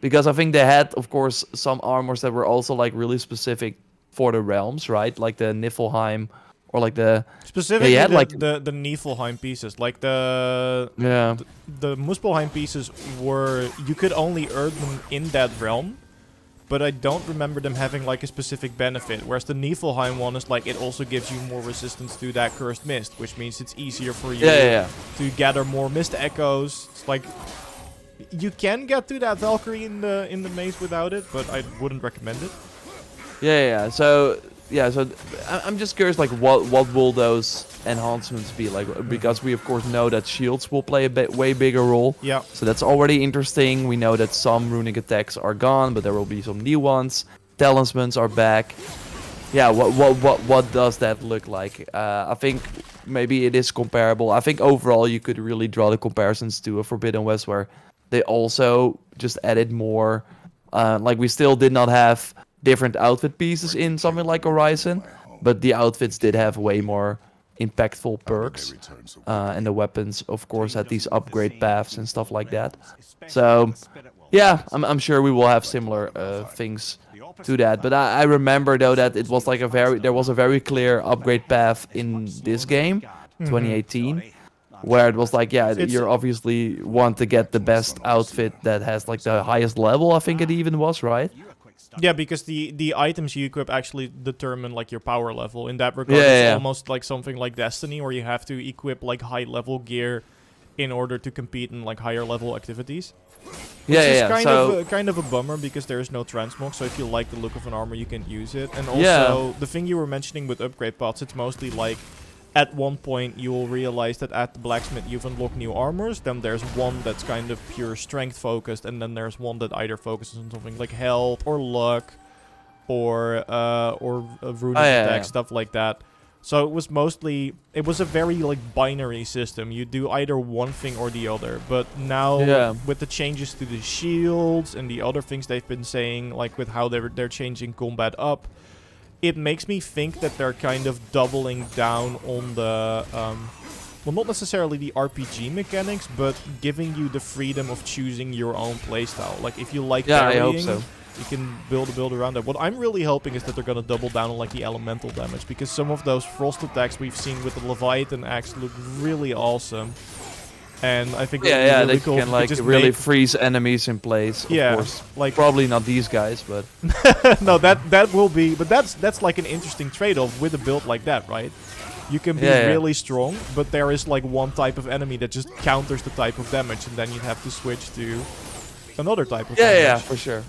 because I think they had, of course, some armors that were also like really specific for the realms, right? Like the Niflheim, or like the specifically the Niflheim pieces, like the Muspelheim pieces were, you could only earn them in that realm, but I don't remember them having like a specific benefit. Whereas the Niflheim one is like, it also gives you more resistance to that cursed mist, which means it's easier for you to gather more mist echoes. It's like, you can get to that Valkyrie in the maze without it, but I wouldn't recommend it. So I'm just curious, like what will those enhancements be like? Because we of course know that shields will play a way bigger role. Yeah. So that's already interesting. We know that some runic attacks are gone, but there will be some new ones. Talismans are back. Yeah. What does that look like? I think maybe it is comparable. I think overall you could really draw the comparisons to a Forbidden West, where they also just added more. Like we still did not have different outfit pieces in something like Horizon, but the outfits did have way more impactful perks, and the weapons of course had these upgrade paths and stuff like that. So yeah, I'm sure we will have similar things to that, but I remember though that it was like there was a very clear upgrade path in this game, 2018, where it was like, you obviously want to get the best outfit that has like the highest level, I think it even was, right? Yeah, because the items you equip actually determine like your power level. In that regard, it's almost like something like Destiny, where you have to equip like high level gear in order to compete in like higher level activities. Which is kind of a bummer, because there is no transmog. So if you like the look of an armor, you can use it. And also the thing you were mentioning with upgrade pots, it's mostly like, at one point you will realize that at the blacksmith you've unlocked new armors. Then there's one that's kind of pure strength focused, and then there's one that either focuses on something like health or luck or runic attack, stuff like that. So it was a very like binary system. You do either one thing or the other. But now with the changes to the shields and the other things they've been saying, like with how they're changing combat up, it makes me think that they're kind of doubling down on the well, not necessarily the RPG mechanics, but giving you the freedom of choosing your own playstyle. Like if you like parrying, I hope so. You can build a build around that. What I'm really hoping is that they're going to double down on like the elemental damage, because some of those frost attacks we've seen with the Leviathan Axe look really awesome. And I think yeah, really they cool can like really freeze enemies in place. Of course. Like probably not these guys, but no, that will be. But that's like an interesting trade-off with a build like that, right? You can be really strong, but there is like one type of enemy that just counters the type of damage, and then you have to switch to another type of damage. Yeah, for sure.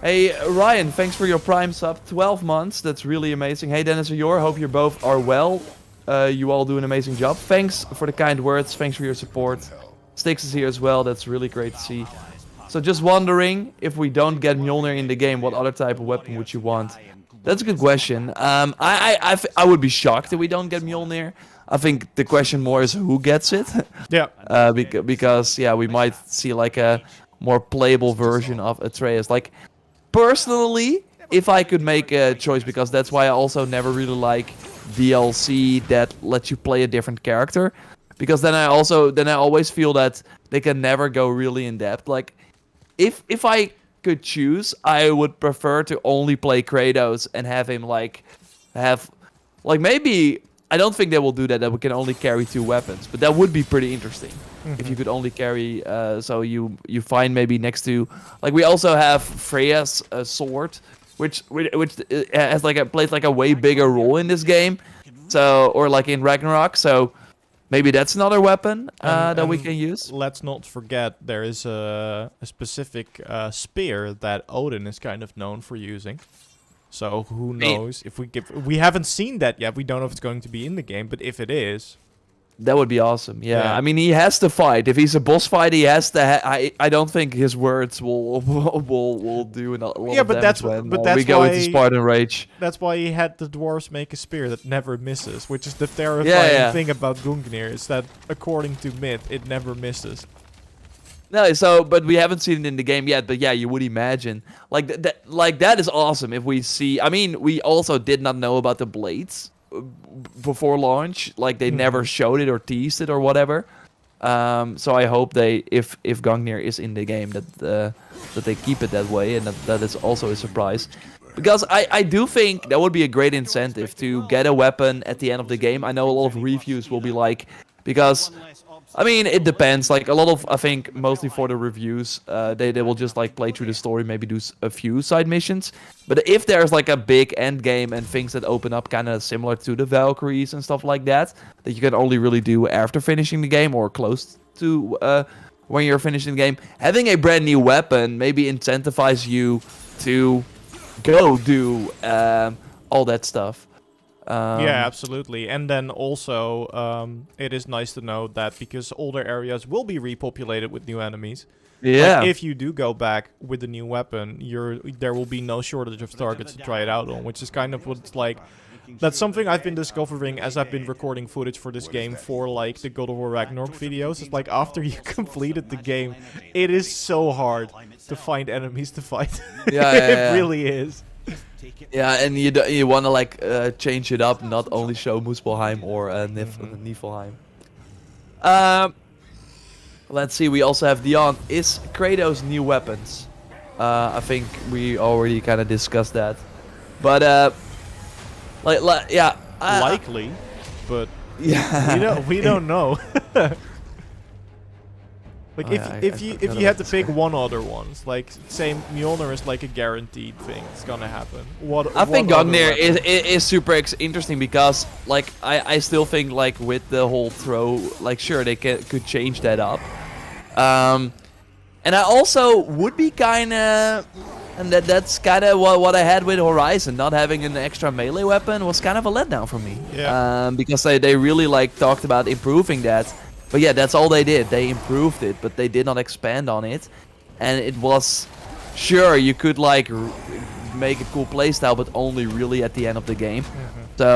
Hey, Ryan, thanks for your Prime sub. 12 months, that's really amazing. Hey, Dennis and Jor, hope you both are well. You all do an amazing job. Thanks for the kind words, thanks for your support. Styx is here as well, that's really great to see. So just wondering, if we don't get Mjolnir in the game, what other type of weapon would you want? That's a good question. I would be shocked if we don't get Mjolnir. I think the question more is who gets it. Yeah. Because, yeah, we might see like a more playable version of Atreus. Like, personally, if I could make a choice, because that's why I also never really like DLC that lets you play a different character, because then I always feel that they can never go really in depth. Like, if I could choose, I would prefer to only play Kratos and have him maybe, I don't think they will do that we can only carry 2 weapons, but that would be pretty interesting. If you could only carry, so you find maybe next to, like we also have Freya's sword, which has plays like a way bigger role in this game, so or like in Ragnarok. So maybe that's another weapon that we can use. Let's not forget there is a specific spear that Odin is kind of known for using. So who knows if we haven't seen that yet. We don't know if it's going to be in the game, but if it is. That would be awesome. Yeah, I mean, he has to fight. If he's a boss fight, he has to. I don't think his words will do a lot of damage when we go into Spartan Rage. That's why he had the dwarves make a spear that never misses, which is the terrifying thing about Gungnir, is that according to myth, it never misses. No, but we haven't seen it in the game yet. But yeah, you would imagine that is awesome if we see. I mean, we also did not know about the blades before launch, like they never showed it or teased it or whatever. So I hope if Gungnir is in the game, that they keep it that way, and that is also a surprise. Because I do think that would be a great incentive to get a weapon at the end of the game. I know a lot of reviews will be like, because I mean, it depends. Like a lot of, I think, mostly for the reviews, they will just like play through the story, maybe do a few side missions. But if there's like a big end game and things that open up kind of similar to the Valkyries and stuff like that you can only really do after finishing the game or close to when you're finishing the game, having a brand new weapon maybe incentivizes you to go do all that stuff. Yeah, absolutely. And then also, it is nice to know that because older areas will be repopulated with new enemies. Yeah. Like if you do go back with the new weapon, there will be no shortage of targets to try it out on, which is kind of what's like. That's something I've been discovering as I've been recording footage for this game for like the God of War Ragnarok videos. It's like after you completed the game, it is so hard to find enemies to fight. It really is. Yeah, and you want to like change it up, not only show Muspelheim or Niflheim. Let's see, we also have Dion. Is Kratos new weapons? I think we already kind of discussed that. But likely, but we don't know. Like if you had to pick one other ones, like say Mjolnir is like a guaranteed thing, it's gonna happen. I think Gungnir is super interesting because like I still think like with the whole throw, like sure they could change that up, and I also would be kind of, and that's kind of what I had with Horizon, not having an extra melee weapon was kind of a letdown for me. Yeah. Because they really like talked about improving that. But yeah, that's all they did. They improved it, but they did not expand on it. And it was, sure, you could like make a cool playstyle, but only really at the end of the game. So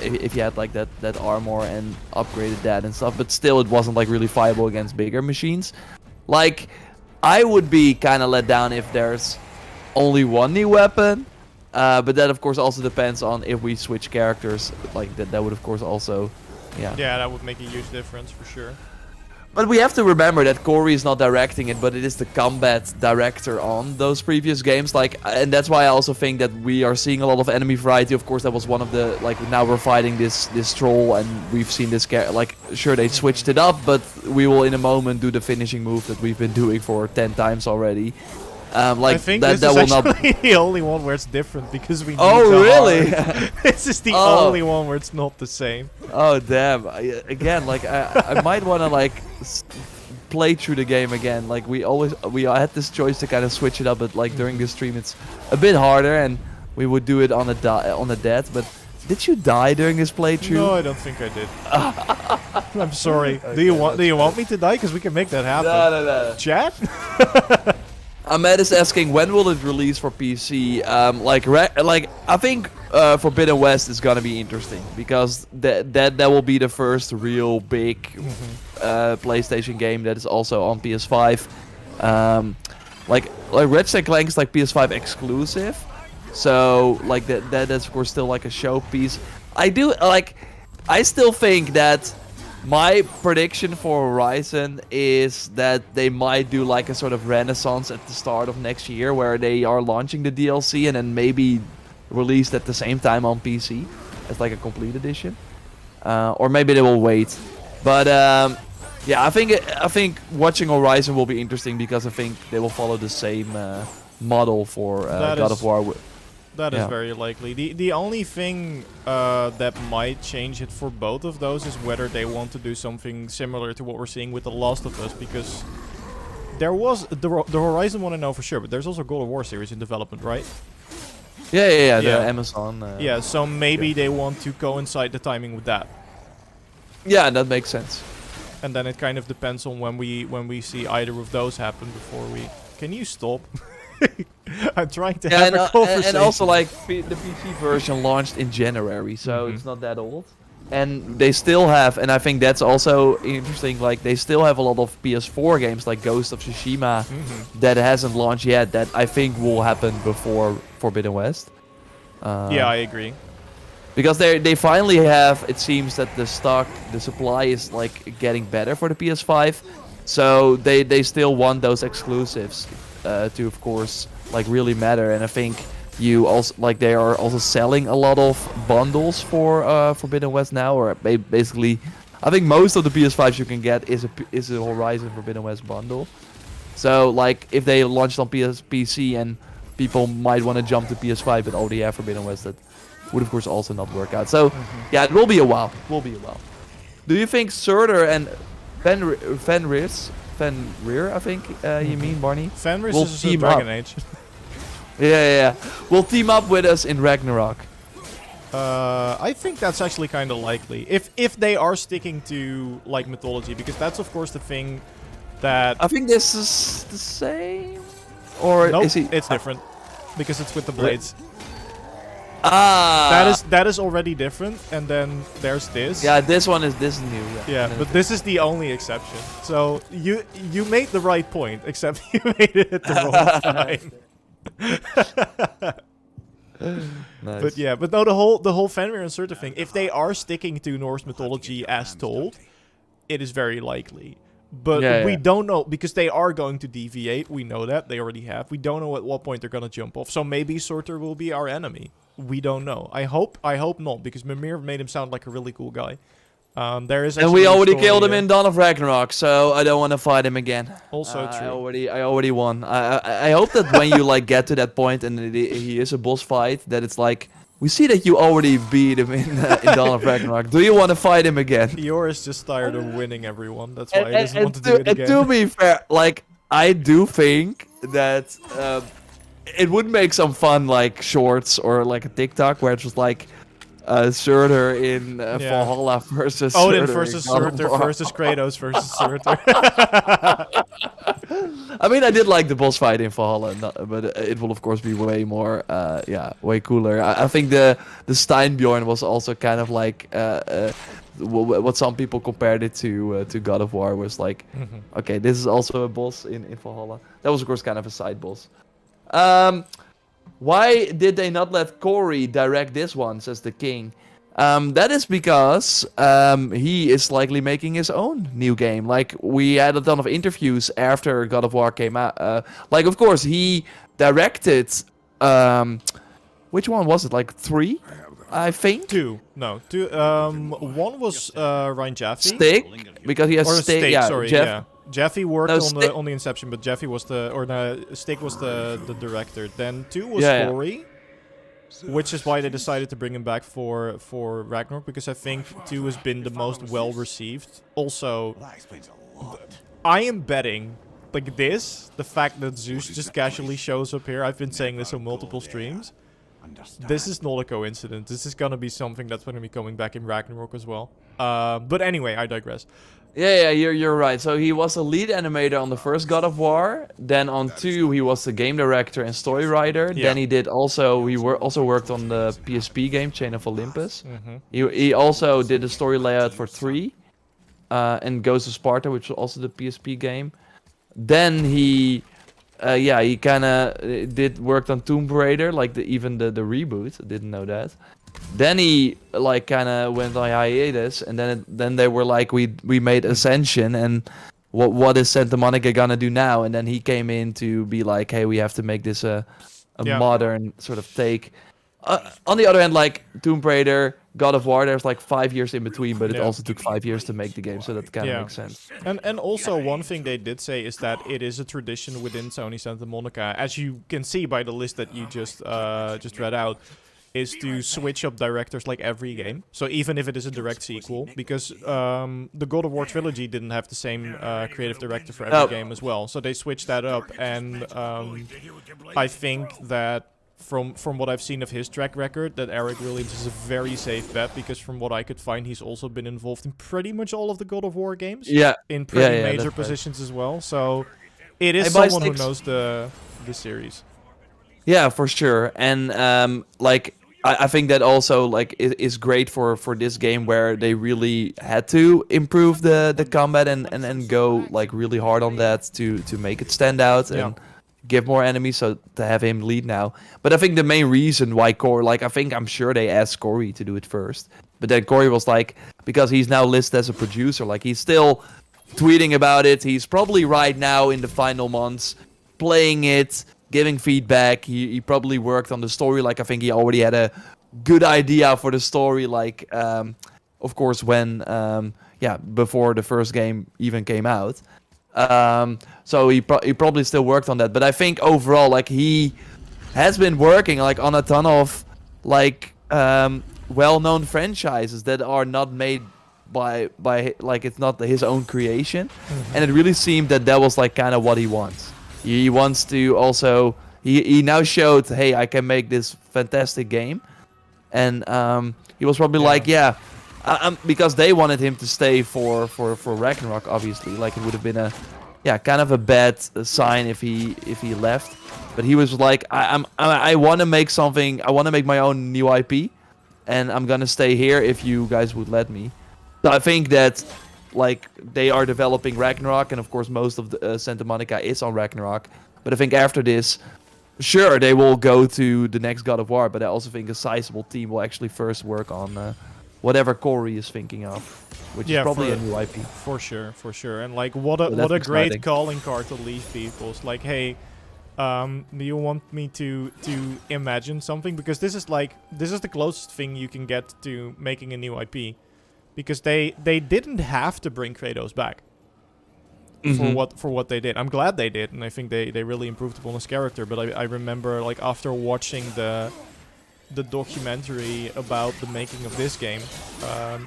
if you had like that armor and upgraded that and stuff, but still it wasn't like really viable against bigger machines. Like, I would be kind of let down if there's only one new weapon. But that of course also depends on if we switch characters. Like that would of course also, yeah. Yeah, that would make a huge difference for sure. But we have to remember that Cory is not directing it, but it is the combat director on those previous games. Like, and that's why I also think that we are seeing a lot of enemy variety. Of course, that was one of the, like, now we're fighting this troll, and we've seen this like, sure, they switched it up, but we will in a moment do the finishing move that we've been doing for 10 times already. Like, I think that this will is not. actually the only one where it's different because we. Oh really? This is the only one where it's not the same. Oh damn! Again, like I might want to like play through the game again. Like we had this choice to kind of switch it up, but like during this stream it's a bit harder, and we would do it on a death. But did you die during this playthrough? No, I don't think I did. I'm sorry. Okay, do you want me to die? Because we can make that happen. No. Chat. Ahmed is asking, when will it release for PC? Like I think Forbidden West is gonna be interesting because that will be the first real big PlayStation game that is also on PS5. Like Ratchet & Clank is like PS5 exclusive, so like that's of course still like a showpiece. I still think that. My prediction for Horizon is that they might do like a sort of renaissance at the start of next year where they are launching the DLC and then maybe released at the same time on PC as like a complete edition. Or maybe they will wait. But yeah, I think watching Horizon will be interesting because I think they will follow the same model for God of War. That is very likely. The only thing that might change it for both of those is whether they want to do something similar to what we're seeing with The Last of Us, because there was the Horizon one I know for sure, but there's also God of War series in development, right? Yeah. The Amazon. Yeah, so maybe they want to coincide the timing with that. Yeah, that makes sense. And then it kind of depends on when we see either of those happen before we. Can you stop? I'm trying to have a conversation. And also, like, the PC version launched in January, so it's not that old. And they still have, and I think that's also interesting, like, they still have a lot of PS4 games, like Ghost of Tsushima, that hasn't launched yet, that I think will happen before Forbidden West. Yeah, I agree. Because they finally have, it seems that the supply is, like, getting better for the PS5. So they still want those exclusives. To of course like really matter, and I think you also like they are also selling a lot of bundles for Forbidden West now, or basically I think most of the PS5s you can get is a Horizon Forbidden West bundle. So like if they launched on PC and people might want to jump to PS5 but already have Forbidden West, that would of course also not work out. So yeah, it will be a while. Do you think Surtur and Fenrir, I think you mean, Barney? Fenrir is a Dragon Age. Yeah. Will team up with us in Ragnarok. I think that's actually kind of likely. If they are sticking to like mythology, because that's of course the thing that. I think this is the same. Or nope, is it? It's different because it's with the blades. Ah. That is already different, and then there's this. Yeah, this is new. Yeah, but this is the only exception. So you made the right point, except you made it at the wrong time. Nice. But yeah, but no, the whole Fenrir and Surtur thing. If they are sticking to Norse mythology as told, it is very likely. But we don't know, because they are going to deviate. We know that they already have. We don't know at what point they're gonna jump off. So maybe Surtur will be our enemy. We don't know. I hope not, because Mimir made him sound like a really cool guy. There is. And we already killed him in Dawn of Ragnarok, so I don't want to fight him again. Also true. I already won. I hope that when you like get to that point and he is a boss fight, that it's like we see that you already beat him in Dawn of Ragnarok. Do you want to fight him again? Eeyore is just tired of winning everyone. That's why he doesn't want to do it again. To be fair, like I do think that it would make some fun like shorts or like a TikTok where it's just like. Surtur in Valhalla versus Odin Surtur versus Surtur versus Kratos versus Surtur. I mean, I did like the boss fight in Valhalla, but it will of course be way more, way cooler. I think the Steinbjorn was also kind of like what some people compared it to God of War, was like, okay, this is also a boss in Valhalla. That was of course kind of a side boss. Why did they not let Cory direct this one, says the king? That is because he is likely making his own new game. Like, we had a ton of interviews after God of War came out. Like, of course, he directed... which one was it? Like 3? I think? 2. No. 2. One was Ryan Jaffe. Stick? Because he has Or Stick. Steak, Yeah, sorry. Jeff. Yeah. Jaffe worked No, on the Inception, but Jaffe was Stick was the director. Then 2 was Yeah, Cory, which is why they decided to bring him back for Ragnarok, because I think 2 has been the most well received. Also, I am betting, like this, the fact that Zeus just casually shows up here. I've been saying this on multiple streams. This is not a coincidence. This is gonna be something that's gonna be coming back in Ragnarok as well. But anyway, I digress. Yeah, you're right. So he was a lead animator on the first God of War. Then on 2, he was the game director and story writer. Yeah. Then he also worked on the PSP game Chain of Olympus. He also did the story layout for 3, and Ghost of Sparta, which was also the PSP game. Then he kind of worked on Tomb Raider, like even the reboot. I didn't know that. Then he like kind of went on hiatus, and then they were like, we made Ascension, and what is Santa Monica gonna do now? And then he came in to be like, hey, we have to make this a modern sort of take. On the other hand, like Tomb Raider, God of War, there's like 5 years in between, but it also took 5 years to make the game, so that kind of makes sense. And also one thing they did say is that it is a tradition within Sony Santa Monica, as you can see by the list that you just read out, is to switch up directors like every game. So even if it is a direct sequel, because the God of War trilogy didn't have the same creative director for every game as well. So they switched that up, and I think that from what I've seen of his track record, that Eric Williams is a very safe bet, because from what I could find, he's also been involved in pretty much all of the God of War games. Yeah. In pretty major positions as well. So it is someone who knows the series. Yeah, for sure. And like I think that also like is great for this game, where they really had to improve the combat and go like really hard on that to make it stand out and give more enemies, so to have him lead now. But I think the main reason why Cory, like I'm sure they asked Cory to do it first, but then Cory was like, because he's now listed as a producer, like he's still tweeting about it. He's probably right now in the final months playing it, giving feedback. He probably worked on the story. Like I think he already had a good idea for the story. Like of course when before the first game even came out. So he probably still worked on that. But I think overall, like he has been working like on a ton of like well-known franchises that are not made by like it's not his own creation. And it really seemed that was like kind of what he wants. He wants to also he now showed, hey, I can make this fantastic game. And he was probably like, because they wanted him to stay for Ragnarok, obviously. Like it would have been a kind of a bad sign if he left. But he was like, I want to make something. I want to make my own new IP, and I'm gonna stay here if you guys would let me. So I think that like they are developing Ragnarok, and of course most of the Santa Monica is on Ragnarok. But I think after this, sure, they will go to the next God of War, but I also think a sizable team will actually first work on whatever Cory is thinking of, which is probably a new IP. For sure. And like, what a great calling card to leave people. It's like, hey, do you want me to imagine something? Because this is the closest thing you can get to making a new IP, because they didn't have to bring Kratos back. For what they did. I'm glad they did, and I think they really improved upon his character. But I remember, like, after watching the documentary about the making of this game,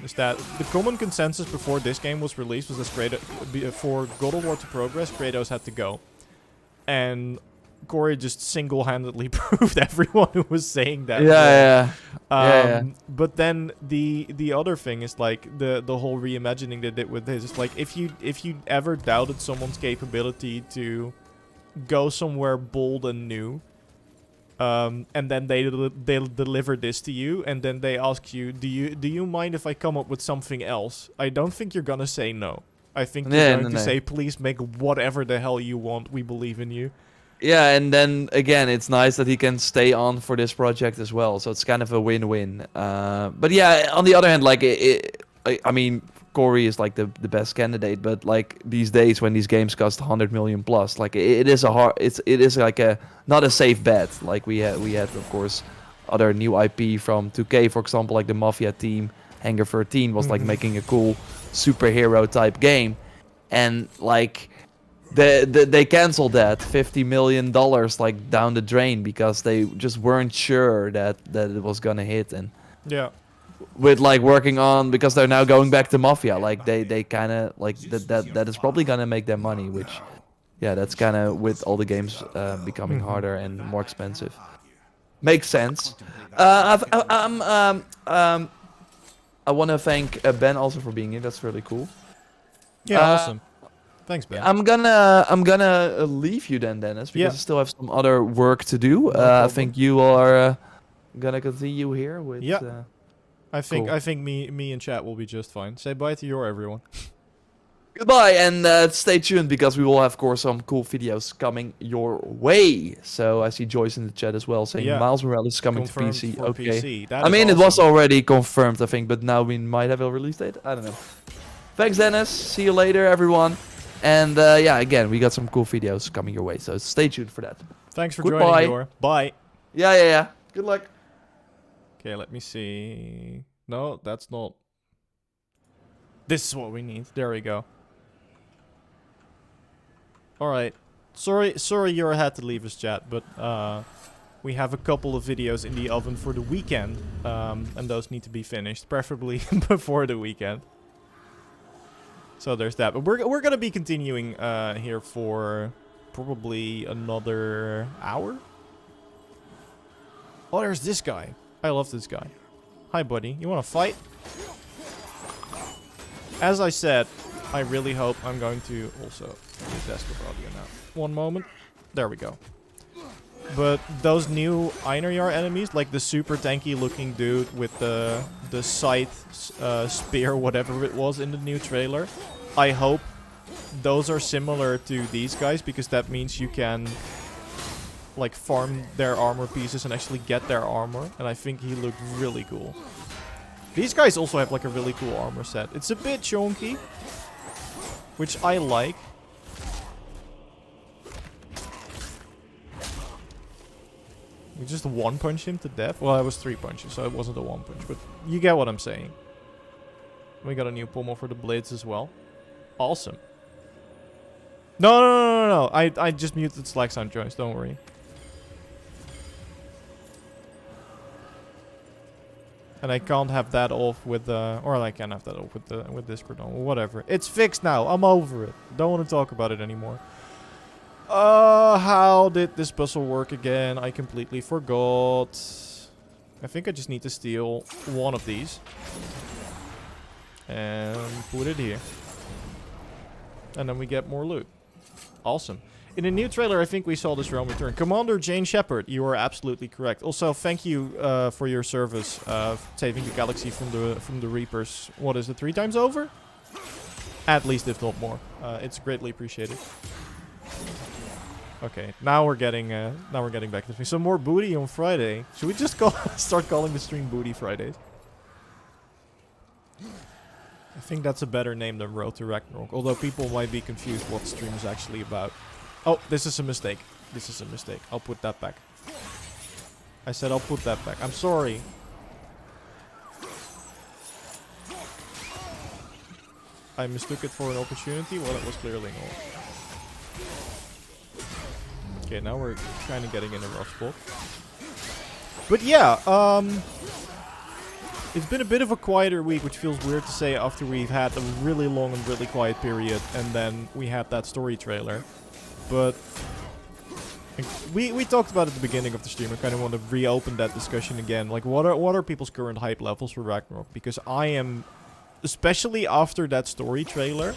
is that the common consensus before this game was released was that for God of War to progress, Kratos had to go. And Cory just single-handedly proved everyone who was saying that. But then the other thing is like the whole reimagining they did with this. It's like if you ever doubted someone's capability to go somewhere bold and new, and then they'll deliver this to you, and then they ask you, do you mind if I come up with something else? I don't think you're gonna say no. I think you're going to say, please make whatever the hell you want. We believe in you. Yeah, and then again, it's nice that he can stay on for this project as well. So it's kind of a win-win. But yeah, on the other hand, like I mean, Cory is like the best candidate. But like these days, when these games cost 100 million plus, like it is like a not a safe bet. Like we had of course other new IP from 2K, for example, like the Mafia team. Hangar 13 was like making a cool superhero type game, and like they canceled that $50 million like down the drain because they just weren't sure that it was gonna hit. And yeah, with like working on, because they're now going back to Mafia, like they kind of like that is probably gonna make them money, which yeah, that's kind of with all the games becoming harder and more expensive, makes sense. I want to thank Ben also for being here. That's really cool. Yeah, awesome. Thanks, Ben. I'm gonna leave you then, Dennis, because I still have some other work to do. I think you are gonna continue here with. Yeah. I think me and chat will be just fine. Say bye to everyone. Goodbye, and stay tuned because we will have, of course, some cool videos coming your way. So I see Joyce in the chat as well saying Miles Morales is coming Confirmed to PC. for Okay. PC. I mean, awesome. it was already confirmed, I think, but now we might have a release date. I don't know. Thanks, Dennis. See you later, everyone. And yeah, again, we got some cool videos coming your way, so stay tuned for that. Thanks for Goodbye. joining, Bye. Yeah. Good luck. Okay, let me see. No, that's not. This is what we need. There we go. Alright. Sorry you had to leave us, chat, but we have a couple of videos in the oven for the weekend, and those need to be finished, preferably before the weekend. So there's that. But we're gonna be continuing here for probably another hour. Oh, there's this guy. I love this guy. Hi, buddy. You wanna fight? As I said, I really hope I'm going to also use desktop audio now. One moment. There we go. But those new Einarjar enemies, like the super tanky looking dude with the scythe, spear, whatever it was in the new trailer, I hope those are similar to these guys, because that means you can like farm their armor pieces and actually get their armor, and I think he looked really cool. These guys also have like a really cool armor set. It's a bit chunky, which I like. We just one punch him to death. Well, it was 3 punches, so it wasn't a one punch, but you get what I'm saying. We got a new pommel for the blades as well. Awesome. No. I just muted Slack sound joints, don't worry. And I can't have that off with or I can have that off with Discord on, whatever. It's fixed now. I'm over it. Don't want to talk about it anymore. How did this puzzle work again? I completely forgot. I think I just need to steal one of these and put it here. And then we get more loot. Awesome. In the new trailer, I think we saw this realm return. Commander Jane Shepard, you are absolutely correct. Also, thank you for your service, saving the galaxy from the Reapers. What is it, 3 times over? At least, if not more. It's greatly appreciated. Okay, now we're getting back to the thing. Some more booty on Friday. Should we just start calling the stream Booty Fridays? I think that's a better name than Road to Ragnarok. Although people might be confused what stream is actually about. Oh, this is a mistake. This is a mistake. I'll put that back. I said I'll put that back. I'm sorry. I mistook it for an opportunity. Well, it was clearly not. Okay, now we're kind of getting in a rough spot. But yeah, it's been a bit of a quieter week, which feels weird to say after we've had a really long and really quiet period, and then we had that story trailer. But we talked about it at the beginning of the stream. I kind of want to reopen that discussion again. Like, what are people's current hype levels for Ragnarok? Because I am, especially after that story trailer,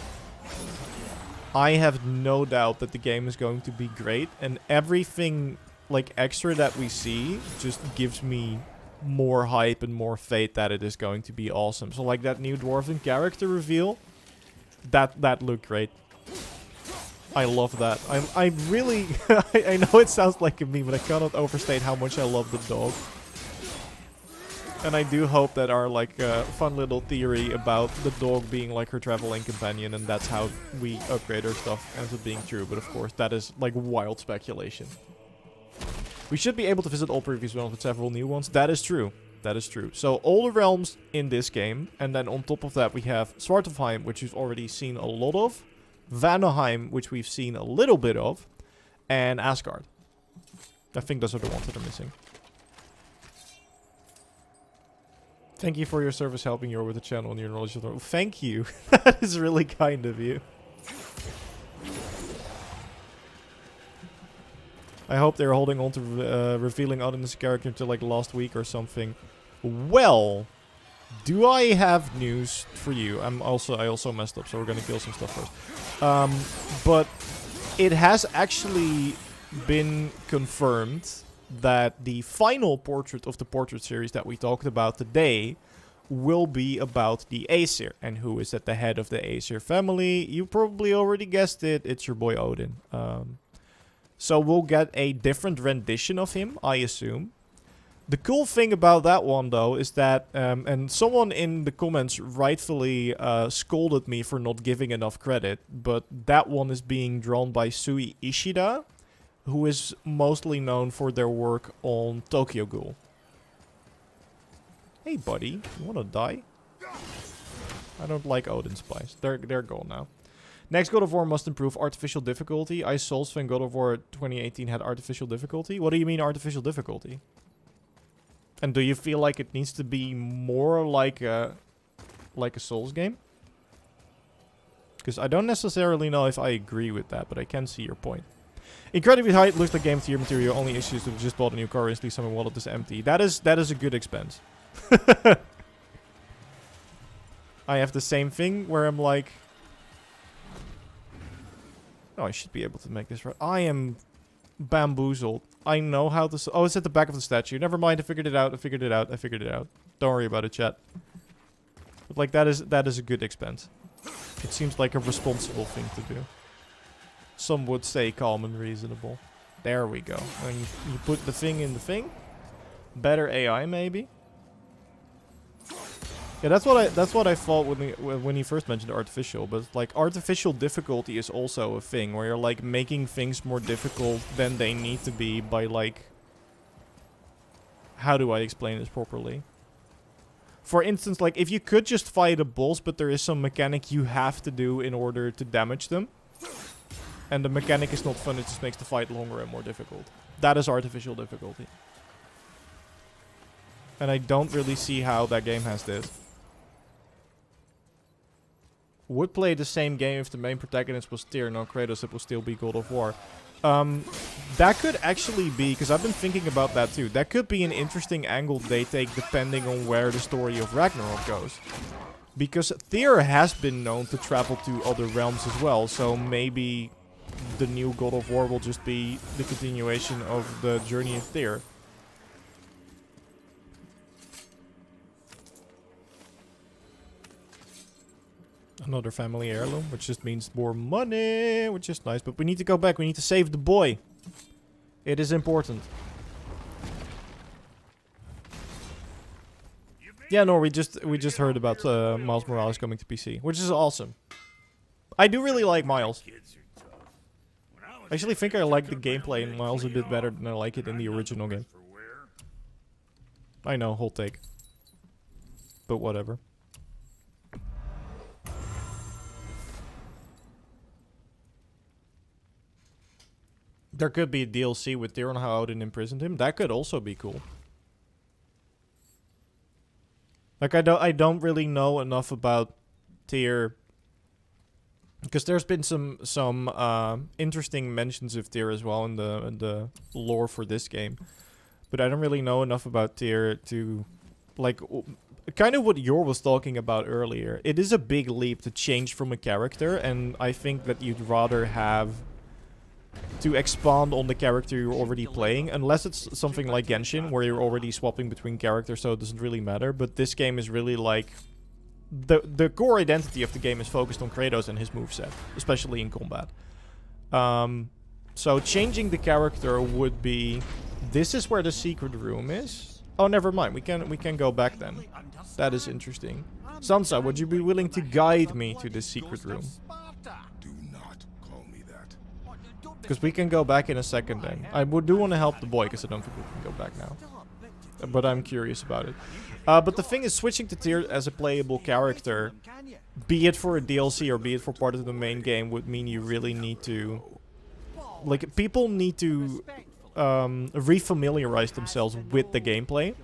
I have no doubt that the game is going to be great, and everything like extra that we see just gives me more hype and more faith that it is going to be awesome. So like that new Dwarven character reveal, that looked great. I love that. I really I know it sounds like a meme, but I cannot overstate how much I love the dog. And I do hope that our like fun little theory about the dog being like her traveling companion, and that's how we upgrade our stuff, ends up being true. But of course, that is like wild speculation. We should be able to visit all previous realms with several new ones. That is true. That is true. So all the realms in this game, and then on top of that we have Svartalfheim, which we've already seen a lot of, Vanaheim, which we've seen a little bit of, and Asgard. I think those are the ones that are missing. Thank you for your service helping you with the channel and your knowledge of the... Thank you. That is really kind of you. I hope they're holding on to revealing Odin's character until like last week or something. Well, do I have news for you? I also messed up, so we're gonna kill some stuff first. But it has actually been confirmed that the final portrait of the portrait series that we talked about today will be about the Aesir. And who is at the head of the Aesir family? You probably already guessed it. It's your boy Odin. So we'll get a different rendition of him, I assume. The cool thing about that one, though, is that... and someone in the comments rightfully scolded me for not giving enough credit. But that one is being drawn by Sui Ishida, who is mostly known for their work on Tokyo Ghoul. Hey, buddy. You wanna die? I don't like Odin spies. They're gone now. Next God of War must improve artificial difficulty. I Souls when God of War 2018 had artificial difficulty. What do you mean artificial difficulty? And do you feel like it needs to be more like a Souls game? Because I don't necessarily know if I agree with that, but I can see your point. Incredibly high, looks like game tier material. Only issues with just bought a new car recently. Some wallet is empty. That is a good expense. I have the same thing where I'm like, oh, I should be able to make this right. I am bamboozled. I know how to... Oh, it's at the back of the statue. Never mind, I figured it out. I figured it out. Don't worry about it, chat. But like, that is a good expense. It seems like a responsible thing to do. Some would say calm and reasonable. There we go. And you put the thing in the thing. Better AI, maybe. Yeah, that's what I thought when you first mentioned artificial. But like, artificial difficulty is also a thing where you're like making things more difficult than they need to be by like... How do I explain this properly? For instance, like if you could just fight a boss, but there is some mechanic you have to do in order to damage them. And the mechanic is not fun, it just makes the fight longer and more difficult. That is artificial difficulty. And I don't really see how that game has this. Would play the same game if the main protagonist was Tyr, no Kratos, it would still be God of War. That could actually be, because I've been thinking about that too. That could be an interesting angle they take depending on where the story of Ragnarok goes. Because Tyr has been known to travel to other realms as well, so maybe the new God of War will just be the continuation of the journey of Tyr. Another family heirloom, which just means more money, which is nice. But we need to go back. We need to save the boy. It is important. Yeah, no, we just heard about Miles Morales coming to PC, which is awesome. I do really like Miles. I actually think I like the gameplay in Miles a bit better than I like it in the original game. I know, whole take. But whatever. There could be a DLC with Tyr on how Odin imprisoned him. That could also be cool. Like, I don't really know enough about Tyr, because there's been some interesting mentions of Tyr as well in the lore for this game. But I don't really know enough about Tyr to like, kind of what Yor was talking about earlier. It is a big leap to change from a character, and I think that you'd rather have to expand on the character you're already playing, unless it's something like Genshin, where you're already swapping between characters, so it doesn't really matter. But this game is really like... The core identity of the game is focused on Kratos and his moveset, especially in combat. So changing the character would be... This is where the secret room is? Oh, never mind. We can go back then. That is interesting. Sansa, would you be willing to guide me to this secret room? Do not call me that. Because we can go back in a second then. I do want to help the boy, because I don't think we can go back now. But I'm curious about it. But the thing is, switching to Tyr as a playable character, be it for a DLC or be it for part of the main game, would mean you really need to... Like, people need to refamiliarize themselves with the gameplay.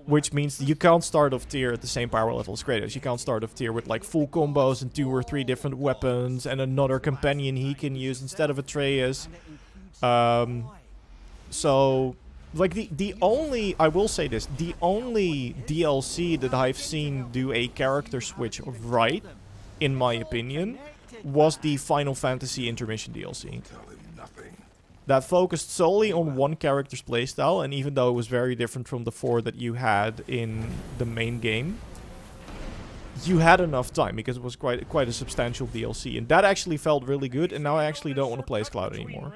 Which means you can't start off Tyr at the same power level as Kratos. You can't start off Tyr with like full combos and 2 or 3 different weapons and another companion he can use instead of Atreus. So, like the only, I will say this, the only DLC that I've seen do a character switch right, in my opinion, was the Final Fantasy Intermission DLC. Tell him nothing. That focused solely on one character's playstyle, and even though it was very different from the 4 that you had in the main game, you had enough time, because it was quite a substantial DLC, and that actually felt really good, and now I actually don't want to play as Cloud anymore.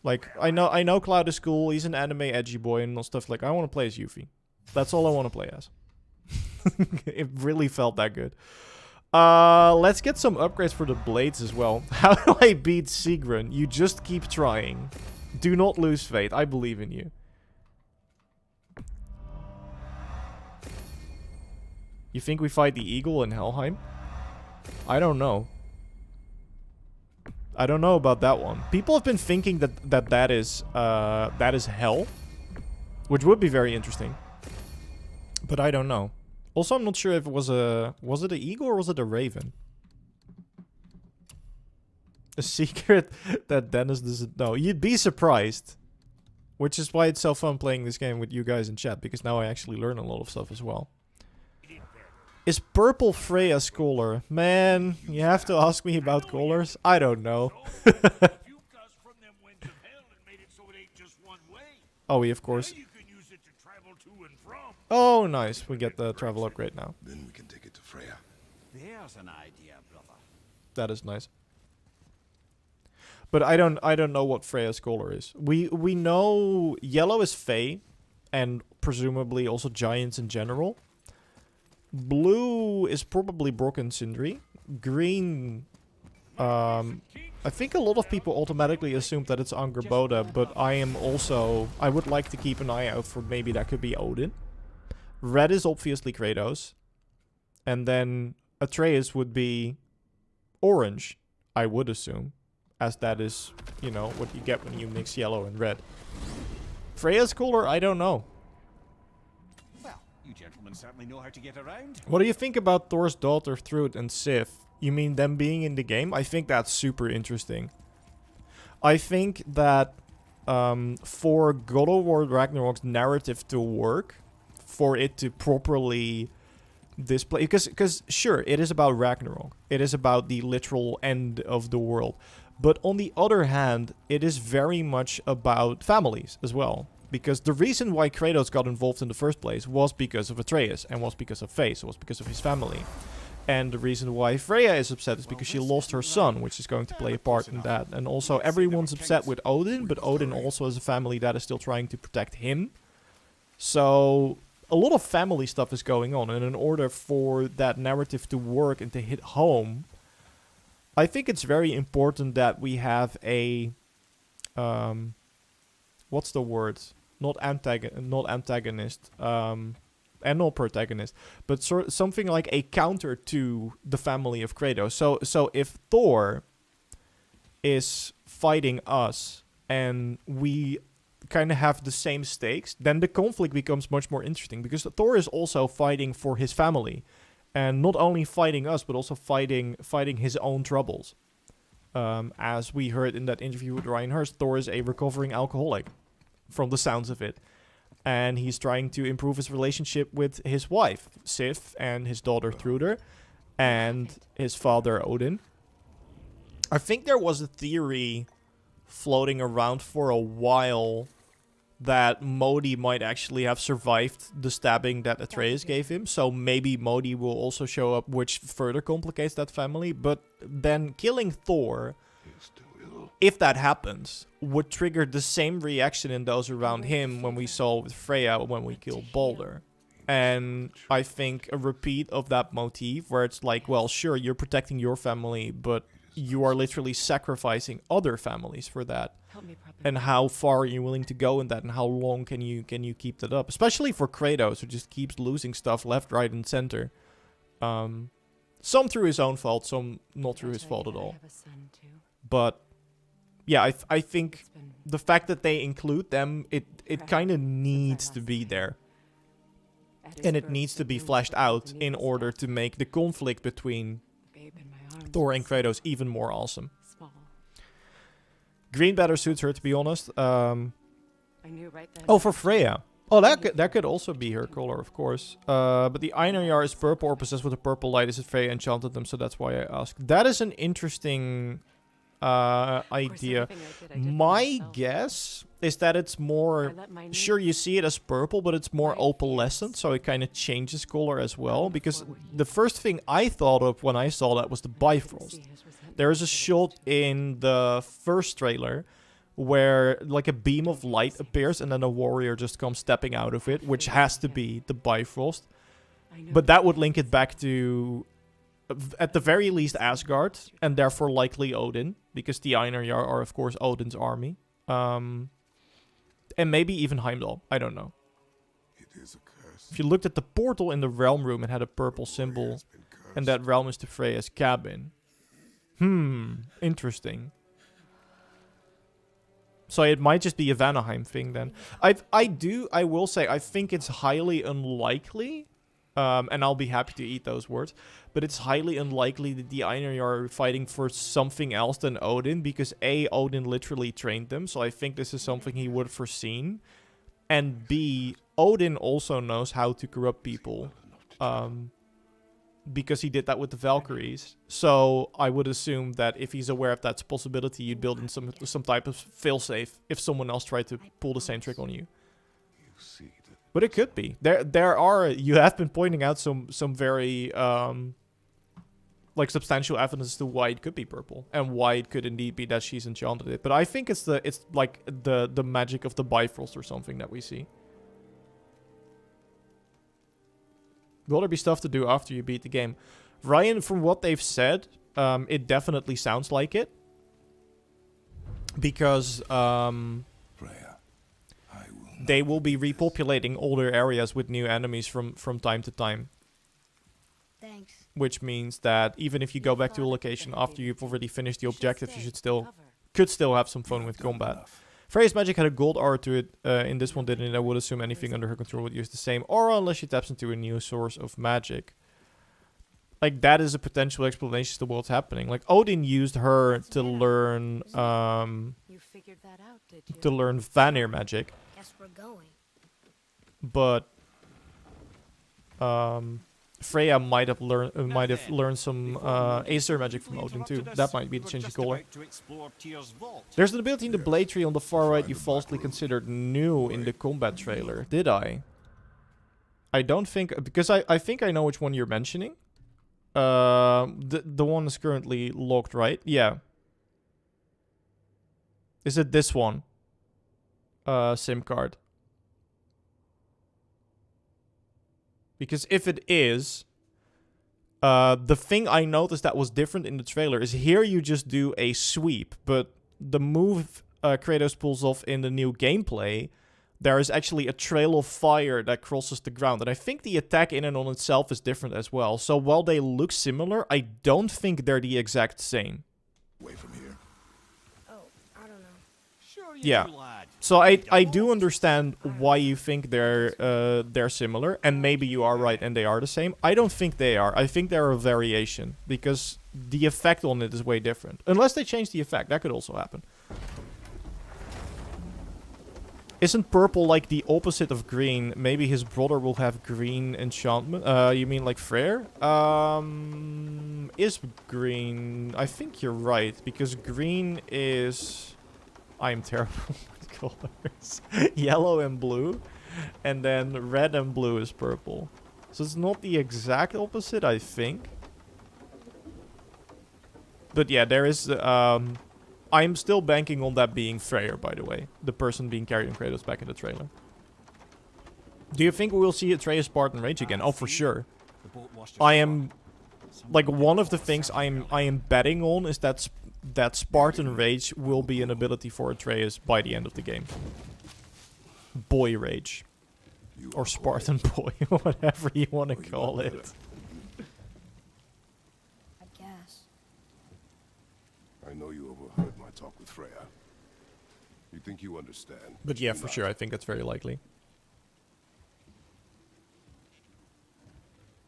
Like, I know Cloud is cool, he's an anime edgy boy and stuff, like, I want to play as Yuffie. That's all I want to play as. It really felt that good. Let's get some upgrades for the blades as well. How do I beat Sigrun? You just keep trying. Do not lose faith. I believe in you. You think we fight the eagle in Helheim? I don't know. I don't know about that one. People have been thinking that is hell, which would be very interesting. But I don't know. Also, I'm not sure if it was it an eagle or was it a raven? A secret that Dennis doesn't know. You'd be surprised. Which is why it's so fun playing this game with you guys in chat, because now I actually learn a lot of stuff as well. Is purple Freya's color? Man, you have to ask me about colors? I don't know. Oh, we of course... Oh, nice. We get the travel upgrade now. Then we can take it to Freya. There's an idea, brother. That is nice. But I don't know what Freya's color is. We know yellow is Fae, and presumably also giants in general. Blue is probably Brock and Sindri. Green, I think a lot of people automatically assume that it's Angerboda, but I would like to keep an eye out for maybe that could be Odin. Red is obviously Kratos. And then Atreus would be orange, I would assume. As that is, you know, what you get when you mix yellow and red. Freya's color, I don't know. Well, you gentlemen certainly know how to get around. What do you think about Thor's daughter, Thrud, and Sif? You mean them being in the game? I think that's super interesting. I think that for God of War Ragnarok's narrative to work, for it to properly display... Because sure, it is about Ragnarok. It is about the literal end of the world. But on the other hand, it is very much about families as well. Because the reason why Kratos got involved in the first place was because of Atreus, and was because of Faye, so was because of his family. And the reason why Freya is upset is because she lost her son, which is going to play a part in that. And also, everyone's upset with Odin, but Odin also has a family that is still trying to protect him. So... a lot of family stuff is going on, and in order for that narrative to work and to hit home, I think it's very important that we have a, what's the word? Not antagonist, and not protagonist, but something like a counter to the family of Kratos. So if Thor is fighting us, and we kind of have the same stakes, then the conflict becomes much more interesting, because Thor is also fighting for his family, and not only fighting us, but also fighting his own troubles. As we heard in that interview with Ryan Hurst, Thor is a recovering alcoholic, from the sounds of it, and he's trying to improve his relationship with his wife, Sif, and his daughter, Thruder, and his father, Odin. I think there was a theory floating around for a while that Modi might actually have survived the stabbing that Atreus gave him. So maybe Modi will also show up, which further complicates that family. But then killing Thor, if that happens, would trigger the same reaction in those around him when we saw with Freya when we killed Balder. And I think a repeat of that motif where it's like, well, sure, you're protecting your family, but you are literally sacrificing other families for that. And how far are you willing to go in that, and how long can you keep that up? Especially for Kratos, who just keeps losing stuff left, right, and center. Some through his own fault, some not through his fault at all. But yeah, I think the fact that they include them, it kind of needs to be there. And it needs to be fleshed out in order to make the conflict between Thor and Kratos even more awesome. Green better suits her, to be honest. Oh, for Freya. Oh, that could also be her color, of course. But the Einarjar is purple or possessed with a purple light. Is it Freya enchanted them? So that's why I asked. That is an interesting idea. My guess is that it's more... Sure, you see it as purple, but it's more opalescent, so it kind of changes color as well. Because the first thing I thought of when I saw that was the Bifrost. There is a shot in the first trailer where like a beam of light appears and then a warrior just comes stepping out of it, which has to be the Bifrost. But that would link it back to, at the very least, Asgard, and therefore likely Odin, because the Einarjar are, of course, Odin's army. And maybe even Heimdall. I don't know. If you looked at the portal in the realm room, it had a purple symbol, and that realm is to Freya's cabin. Interesting. So it might just be a Vanaheim thing then. I will say, I think it's highly unlikely, and I'll be happy to eat those words, but it's highly unlikely that the Einarjar are fighting for something else than Odin, because A, Odin literally trained them, so I think this is something he would have foreseen, and B, Odin also knows how to corrupt people, because he did that with the Valkyries. So I would assume that if he's aware of that possibility, you'd build in some type of failsafe if someone else tried to pull the same trick on you. But it could be. You have been pointing out some very like substantial evidence to why it could be purple and why it could indeed be that she's enchanted it. But I think it's like the magic of the Bifrost or something that we see. Will there be stuff to do after you beat the game? Ryan, from what they've said, it definitely sounds like it. Because they will be repopulating older areas with new enemies from time to time. Thanks. Which means that even if you go back to a location after you've already finished the objective, you could still have some fun with combat. Freya's magic had a gold aura to it. In this one didn't it? I would assume anything under her control would use the same aura unless she taps into a new source of magic. Like, that is a potential explanation to what's happening. Like, Odin used her to learn You figured that out, did you? to learn Vanir magic. Guess we're going. But Freya might have learned some Aesir magic from Odin too. That might be the change of color. There's an ability in the blade tree on the far right you falsely considered new in the combat trailer. Did I? I don't think, because I think I know which one you're mentioning. The one is currently locked, right? Yeah. Is it this one? SIM card. Because if it is, the thing I noticed that was different in the trailer is here you just do a sweep, but the move Kratos pulls off in the new gameplay, there is actually a trail of fire that crosses the ground. And I think the attack in and on itself is different as well. So while they look similar, I don't think they're the exact same. Away from here. Oh, I don't know. Sure you Yeah. do, lad. So I do understand why you think they're similar, and maybe you are right and they are the same. I don't think they are. I think they're a variation, because the effect on it is way different. Unless they change the effect, that could also happen. Isn't purple like the opposite of green? Maybe his brother will have green enchantment. You mean like Freyr? Is green... I think you're right, because green is... I'm terrible with colors. Yellow and blue. And then red and blue is purple. So it's not the exact opposite, I think. But yeah, there is... I'm still banking on that being Freyr, by the way. The person being carried on Kratos back in the trailer. Do you think we will see Atreus Spartan Rage again? Oh, for sure. I am... Like, one of the things I am betting on is that Spartan Rage will be an ability for Atreus by the end of the game. Boy Rage. Or Spartan Boy, whatever you want to call it. I guess. I know you overheard my talk with Freya. You think you understand? But yeah, for sure, I think that's very likely.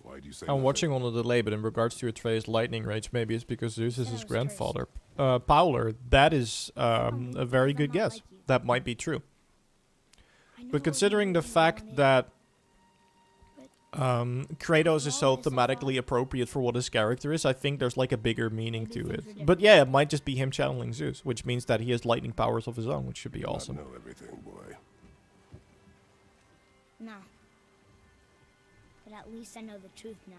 Why do you say I'm nothing? watching on a delay, but in regards to Atreus' lightning rage, maybe it's because Zeus is his grandfather. Powler, that is a very good guess. That might be true. But considering the fact that Kratos is so thematically appropriate for what his character is, I think there's like a bigger meaning to it. But yeah, it might just be him channeling Zeus, which means that he has lightning powers of his own, which should be awesome. I know everything, boy. No. But at least I know the truth now.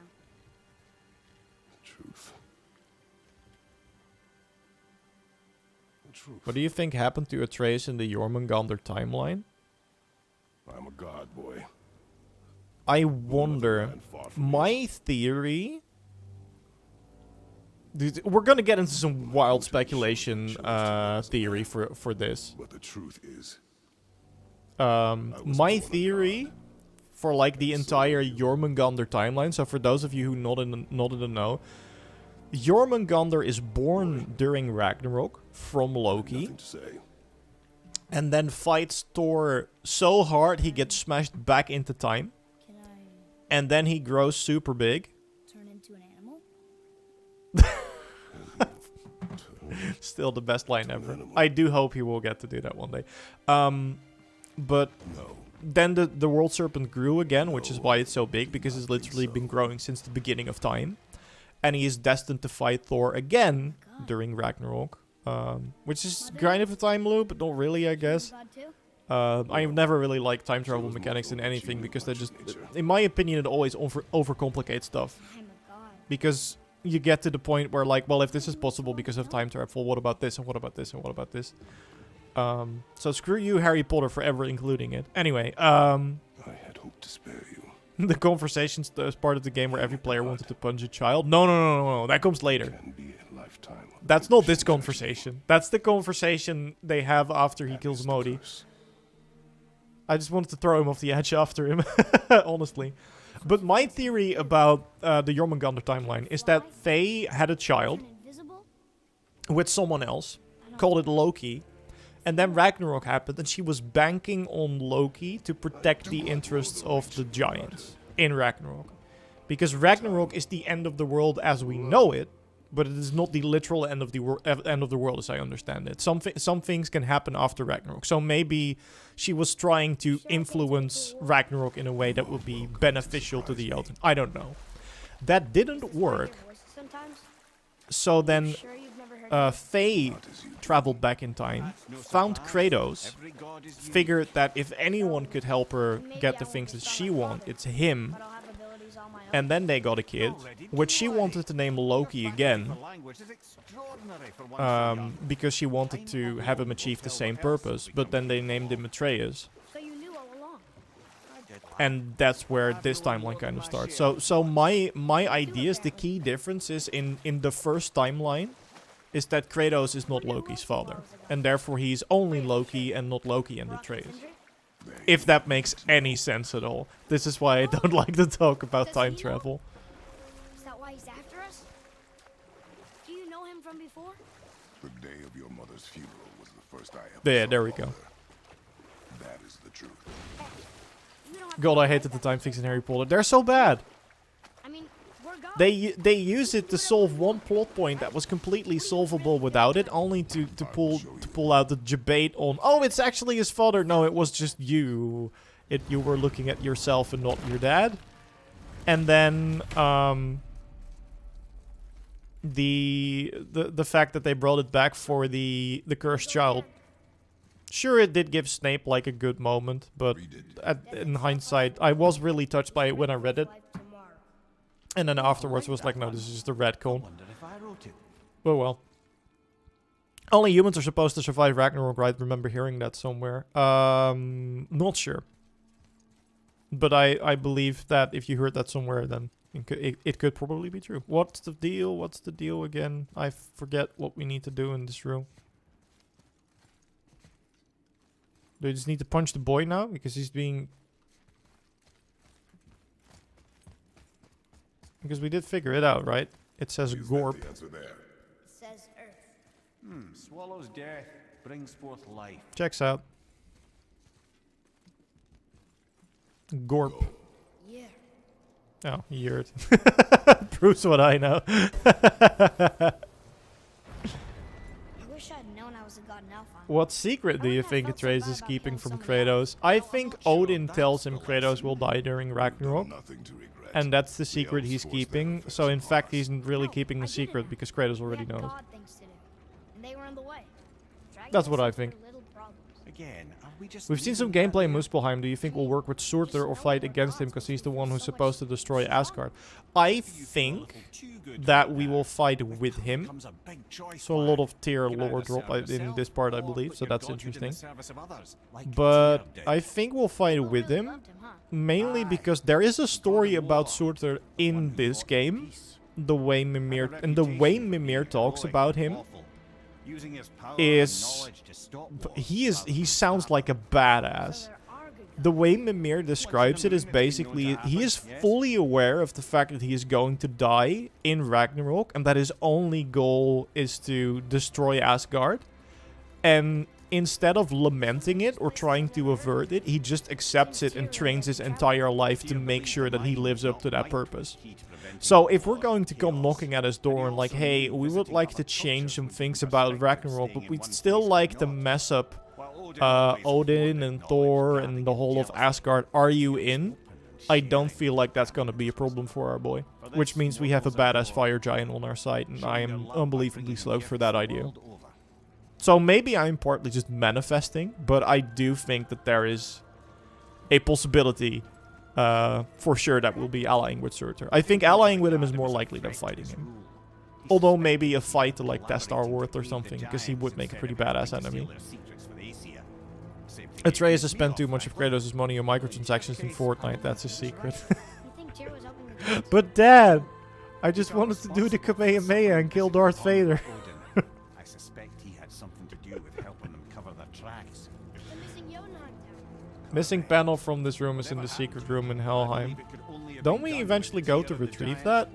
Truth. The truth. What do you think happened to Atreus in the Jormungandr timeline? I'm a god, boy. I wonder. My theory... Dude, we're gonna get into some wild speculation theory for this. But the truth is... My theory for like the entire Jormungandr timeline, so for those of you who not in the know, Jormungandr is born during Ragnarok from Loki. Nothing to say. And then fights Thor so hard he gets smashed back into time. Can I And then he grows super big. turn into an animal? Still the best line ever. I do hope he will get to do that one day. But No. then the World Serpent grew again, which is why it's so big, because it's literally been growing since the beginning of time. And he is destined to fight Thor again during Ragnarok. Which is kind of a time loop, but not really, I guess. God too? I've never really liked time travel mechanics in anything, because they just, in my opinion, it always overcomplicate stuff. I'm a god. Because you get to the point where, like, well, if this is possible because of time travel, what about this, and what about this, and what about this? So screw you, Harry Potter, for ever including it. Anyway, I had hoped to spare you. the conversations as part of the game where every player wanted to punch a child. No, that comes later. Can be a lifetime. That's not this conversation. That's the conversation they have after he kills Modi. I just wanted to throw him off the edge after him, honestly. But my theory about the Jormungandr timeline is that Faye had a child Turn invisible? with someone else, called it Loki, and then Ragnarok happened, and she was banking on Loki to protect the interests of the giants in Ragnarok. Because Ragnarok is the end of the world as we know it, but it is not the literal end of the world as I understand it. Some things can happen after Ragnarok. So maybe she was trying to influence Ragnarok in a way that would be beneficial to the Jotun. I don't know. That didn't work. Sometimes. So then Sure you've never heard Faye traveled back in time, found Kratos, figured that if anyone could help her get the things that she wants, it's him. but I'll have abilities on my own. And then they got a kid, which she wanted to name Loki again, because she wanted to have him achieve the same purpose. But then they named him Atreus, So you knew all along. and that's where this timeline kind of starts. So my idea is the key difference is in the first timeline is that Kratos is not Loki's father, and therefore he's only Loki and not Loki and Atreus. If that makes any sense at all. This is why I don't like to talk about time travel. Is that why he's after us? Do you know him from before? The day of your mother's funeral was the first I ever Yeah, saw there we of go. her. That is the truth. We don't have to God, be I like hated the that. time fix in Harry Potter. They're so bad. I mean, we're They use it to solve one plot point that was completely solvable without it, only to pull out the debate on, oh, it's actually his father. No, it was just you. You were looking at yourself and not your dad. And then the fact that they brought it back for the cursed child. Sure, it did give Snape like a good moment, but in hindsight, I was really touched by it when I read it. And then afterwards was like, no, this is just a retcon. Oh well. Only humans are supposed to survive Ragnarok, right? Remember hearing that somewhere. Not sure. But I believe that if you heard that somewhere, then it could probably be true. What's the deal? What's the deal again? I forget what we need to do in this room. Do we just need to punch the boy now? Because he's being... Because we did figure it out, right? It says Gorp. It says Earth. Swallows death, brings forth life. Checks out. Gorp. Yeah. Oh, yurt. Proves what I know. I wish I'd known I was a god in Alpha. What secret do you think Atreus is keeping from Kratos? I think Odin tells him Kratos will die during Ragnarok. And that's the secret he's keeping. So in fact, he's not really keeping a secret because Kratos already knows. That's what I think. We've seen some gameplay in Muspelheim. Do you think we'll work with Surtur or fight against him because he's the one who's supposed to destroy Asgard? I think that we will fight with him. So a lot of tier lore drop in this part, I believe. So that's interesting. But I think we'll fight with him. Mainly because there is a story about Surtur in this game. The way Mimir talks about him is he sounds like a badass. The way Mimir describes it is basically he is fully aware of the fact that he is going to die in Ragnarok and that his only goal is to destroy Asgard. And instead of lamenting it or trying to avert it, he just accepts it and trains his entire life to make sure that he lives up to that purpose. So if we're going to come knocking at his door and like, hey, we would like to change some things about Ragnarok, but we'd still like to mess up Odin and Thor and the whole of Asgard, are you in? I don't feel like that's going to be a problem for our boy. Which means we have a badass fire giant on our side, and I am unbelievably stoked for that idea. So maybe I'm partly just manifesting, but I do think that there is a possibility for sure that we'll be allying with Surtur. I think allying with him is more likely than fighting him. Although maybe a fight to like test our worth or something, because he would make a pretty badass enemy. Atreus has spent too much of Kratos' money on microtransactions in Fortnite, that's a secret. But Dad, I just wanted to do the Kamehameha and kill Darth Vader. I suspect he had something to do with helping them cover their tracks. Missing panel from this room is in the secret room in Helheim. Don't we eventually go to retrieve that?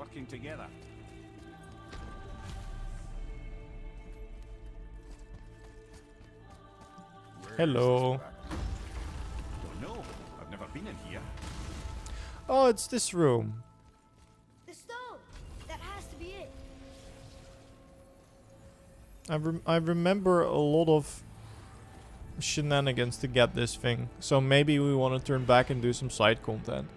Hello. No, I've never been in here. Oh, it's this room. The stone! That has to be it. I remember a lot of shenanigans to get this thing. So maybe we want to turn back and do some side content.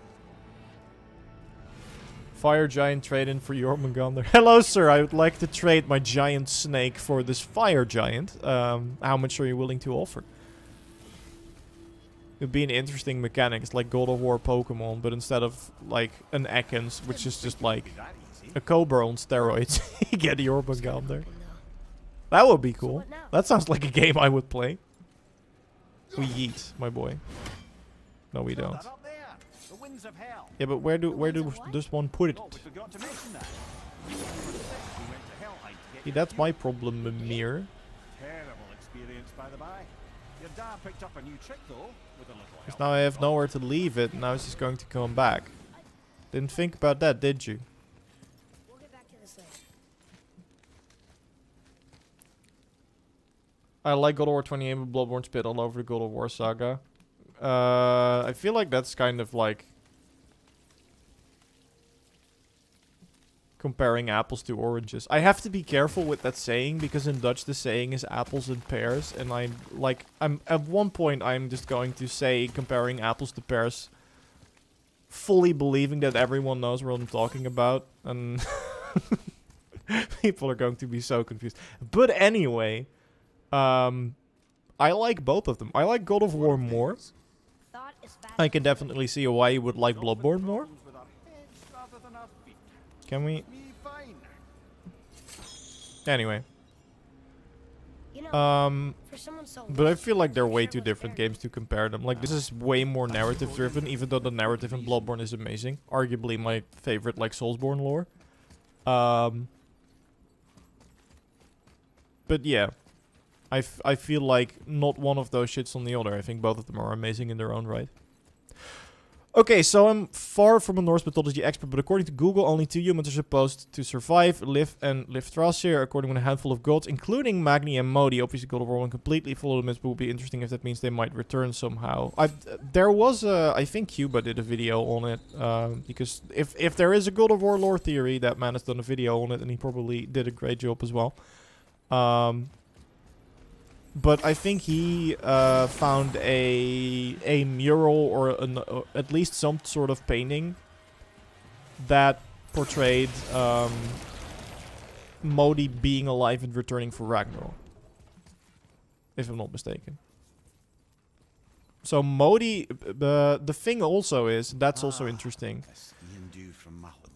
Fire giant trade in for Jormungandr. Hello, sir. I would like to trade my giant snake for this fire giant. How much are you willing to offer? It would be an interesting mechanic. It's like God of War Pokemon, but instead of like an Ekans, which is just like a Cobra on steroids, you get Jormungandr. That would be cool. That sounds like a game I would play. We yeet, my boy. No, we don't. Yeah, but where does one put it? Yeah, that's my problem, Mimir. Terrible experience, by the by. Your dad picked up a new trick, though, with a little help. Because now I have nowhere to leave it, and now it's just going to come back. Didn't think about that, did you? We'll get back to this later. I like God of War 28, but Bloodborne spit all over the God of War saga. I feel like that's kind of like... comparing apples to oranges. I have to be careful with that saying because in Dutch the saying is apples and pears, and I'm at one point I'm just going to say comparing apples to pears, fully believing that everyone knows what I'm talking about, and people are going to be so confused. But anyway, I like both of them. I like God of War more. I can definitely see why you would like Bloodborne more. Can we? Anyway. But I feel like they're way too different games to compare them. Like, this is way more narrative driven, even though the narrative in Bloodborne is amazing. Arguably my favorite, like, Soulsborne lore. But yeah. I feel like not one of those shits on the other. I think both of them are amazing in their own right. Okay, so I'm far from a Norse mythology expert, but according to Google, only 2 humans are supposed to survive, live, and live Thrasir, according to a handful of gods, including Magni and Modi. Obviously, God of War won't completely follow the myths, but it would be interesting if that means they might return somehow. There was I think Cuba did a video on it, because if there is a God of War lore theory, that man has done a video on it, and he probably did a great job as well. But I think he found a mural or at least some sort of painting that portrayed Modi being alive and returning for Ragnarok, if I'm not mistaken. So Modi, the thing also is, that's also interesting.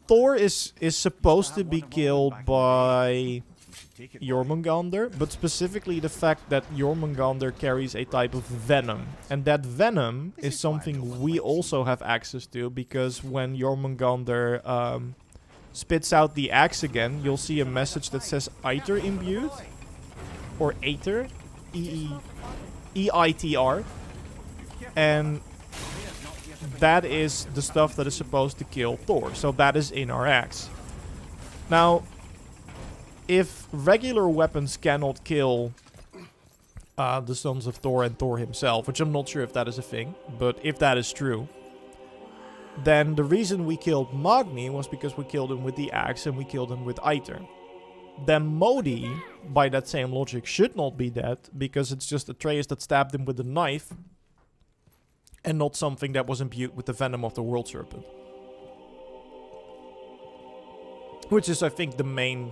Thor is supposed to be killed by Jormungandr, but specifically the fact that Jormungandr carries a type of venom. And that venom is something we also have access to, because when Jormungandr spits out the axe again, you'll see a message that says Eitr imbued, or Aether, E-I-T-R, and that is the stuff that is supposed to kill Thor. So that is in our axe. Now, if regular weapons cannot kill the sons of Thor and Thor himself, which I'm not sure if that is a thing, but if that is true, then the reason we killed Magni was because we killed him with the axe and we killed him with Eitr. Then Modi, by that same logic, should not be dead, because it's just Atreus that stabbed him with a knife and not something that was imbued with the venom of the World Serpent. Which is, I think, the main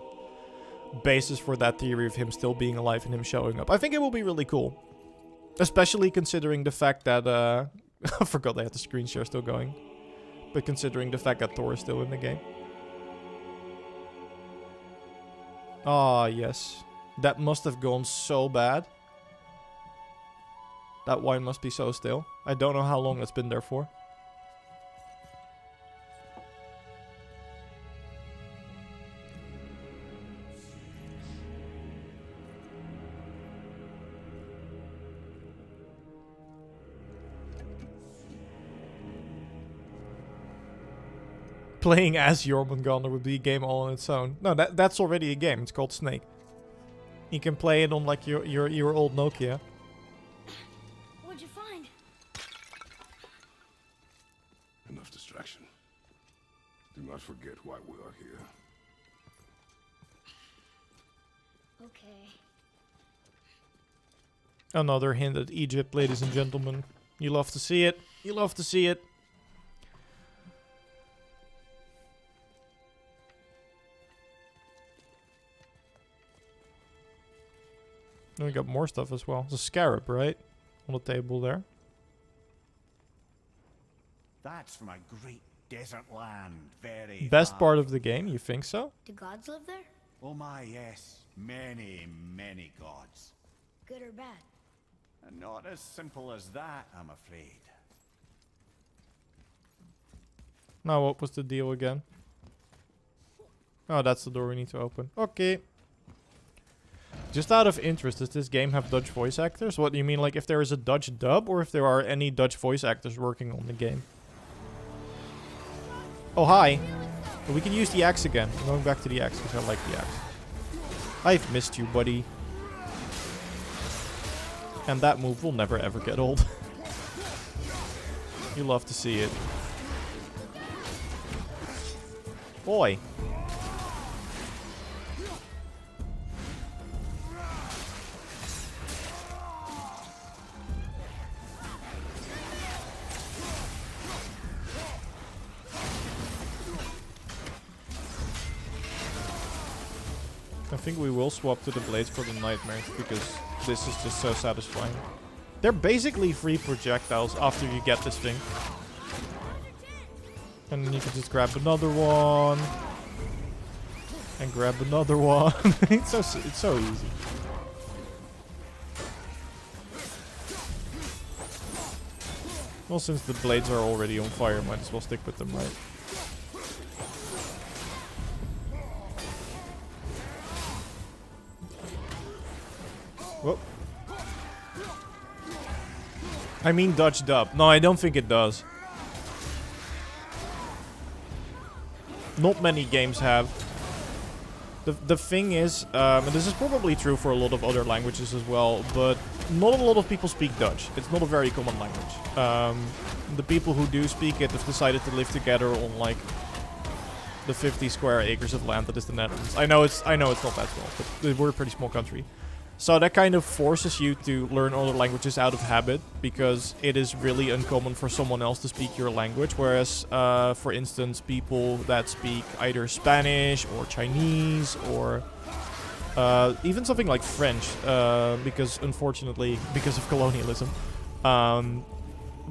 basis for that theory of him still being alive and him showing up. I think it will be really cool. Especially considering the fact that, I forgot I had the screen share still going. But considering the fact that Thor is still in the game. Ah, yes. That must have gone so bad. That wine must be so still. I don't know how long that's been there for. Playing as Jormungandr would be a game all on its own. No, that's already a game. It's called Snake. You can play it on like your old Nokia. What'd you find? Enough distraction. Do not forget why we are here. Okay. Another hint at Egypt, ladies and gentlemen. You love to see it. You love to see it. Then we got more stuff as well. It's a scarab, right? On the table there. That's from a great desert land. Very Best far. part of the game, you think so? Do gods live there? Oh my, yes. Many, many gods. Good or bad? And not as simple as that, I'm afraid. Now, what was the deal again? Oh, that's the door we need to open. Okay. Just out of interest, does this game have Dutch voice actors? What do you mean, like if there is a Dutch dub, or if there are any Dutch voice actors working on the game? Oh, hi. But we can use the axe again. I'm going back to the axe because I like the axe. I've missed you, buddy. And that move will never ever get old. You love to see it. Boy. I think we will swap to the blades for the nightmares because this is just so satisfying. They're basically free projectiles after you get this thing. And then you can just grab another one. And grab another one. It's so easy. Well, since the blades are already on fire, might as well stick with them, right? Whoop. I mean dodged up. No, I don't think it does. Not many games have. The thing is, and this is probably true for a lot of other languages as well, but not a lot of people speak Dutch. It's not a very common language. The people who do speak it have decided to live together on like the 50 square acres of land that is the Netherlands. I know it's not that small, but we're a pretty small country. So that kind of forces you to learn other languages out of habit, because it is really uncommon for someone else to speak your language. Whereas, for instance, people that speak either Spanish or Chinese or even something like French, because unfortunately, because of colonialism.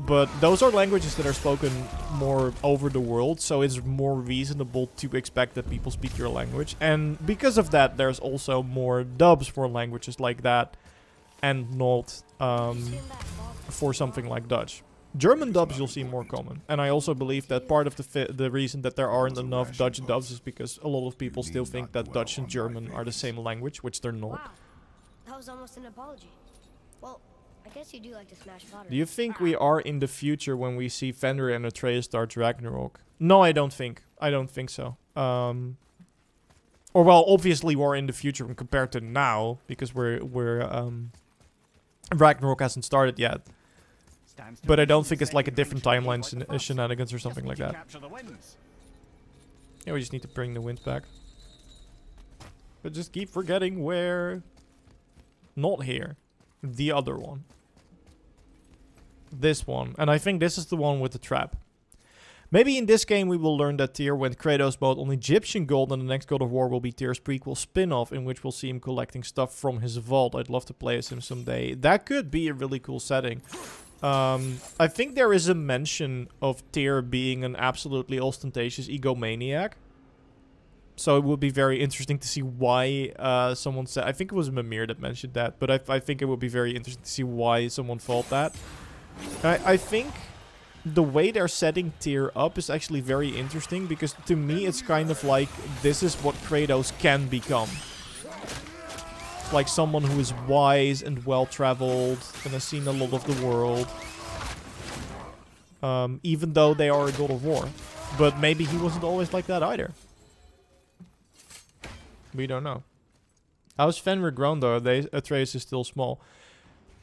But those are languages that are spoken more over the world, so it's more reasonable to expect that people speak your language. And because of that, there's also more dubs for languages like that, and not for something like Dutch. German dubs you'll see more common. And I also believe that part of the reason that there aren't enough Dutch dubs is because a lot of people still think that Dutch and German are the same language, which they're not. Wow, that was almost an apology. Well, I guess you do like to smash fodder. Do you think we are in the future when we see Fenrir and Atreus start Ragnarok? No, I don't think. I don't think so. Or well, obviously we're in the future when compared to now, because Ragnarok hasn't started yet. But I don't think it's like a different timeline shenanigans or something like that. Yeah, we just need to bring the wind back. But just keep forgetting where... Not here. The other one. This one. And I think this is the one with the trap. Maybe in this game we will learn that Tyr went Kratos mode on Egyptian gold, and the next God of War will be Tyr's prequel spin-off, in which we'll see him collecting stuff from his vault. I'd love to play as him someday. That could be a really cool setting. I think there is a mention of Tyr being an absolutely ostentatious egomaniac. So it would be very interesting to see why someone said... I think it was Mimir that mentioned that. But I think it would be very interesting to see why someone thought that. I think the way they're setting Tyr up is actually very interesting. Because to me, it's kind of like this is what Kratos can become. Like someone who is wise and well-traveled and has seen a lot of the world. Even though they are a God of War. But maybe he wasn't always like that either. We don't know. How's Fenrir grown though? Atreus is still small.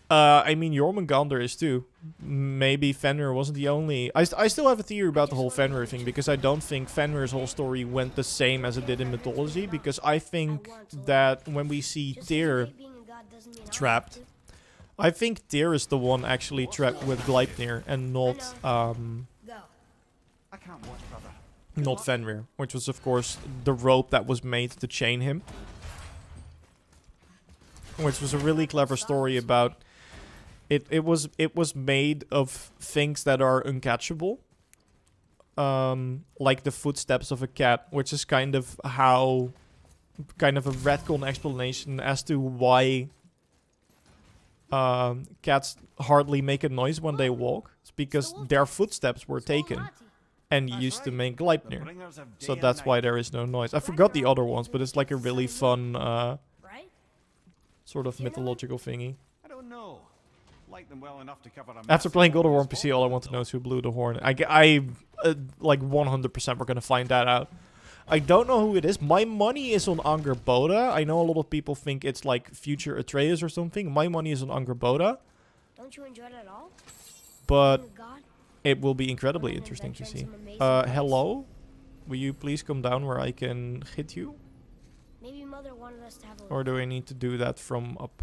I mean, Jormungandr is too. Maybe Fenrir wasn't the only... I still have a theory about the whole Fenrir thing, because I don't think Fenrir's whole story went the same as it did in mythology, because I think that when we see Tyr trapped, I think Tyr is the one actually trapped with Gleipnir and not not Fenrir, which was of course the rope that was made to chain him. Which was a really clever story about it was made of things that are uncatchable. Like the footsteps of a cat, which is kind of a retcon explanation as to why cats hardly make a noise when they walk. It's because their footsteps were taken and used to make Gleipnir. So that's why there is no noise. I forgot the other ones, but it's like a really fun sort of mythological thingy. I don't know. Like them well enough to cover a After playing God of War on PC, all I want to know is who blew the horn. I like 100% we're gonna find that out. I don't know who it is. My money is on Angerboda. I know a lot of people think it's like future Atreus or something. My money is on Angerboda. Don't you enjoy it at all? But it will be incredibly interesting to see. Hello? Will you please come down where I can hit you? Maybe Mother wanted us to have a Or do I need to do that from up?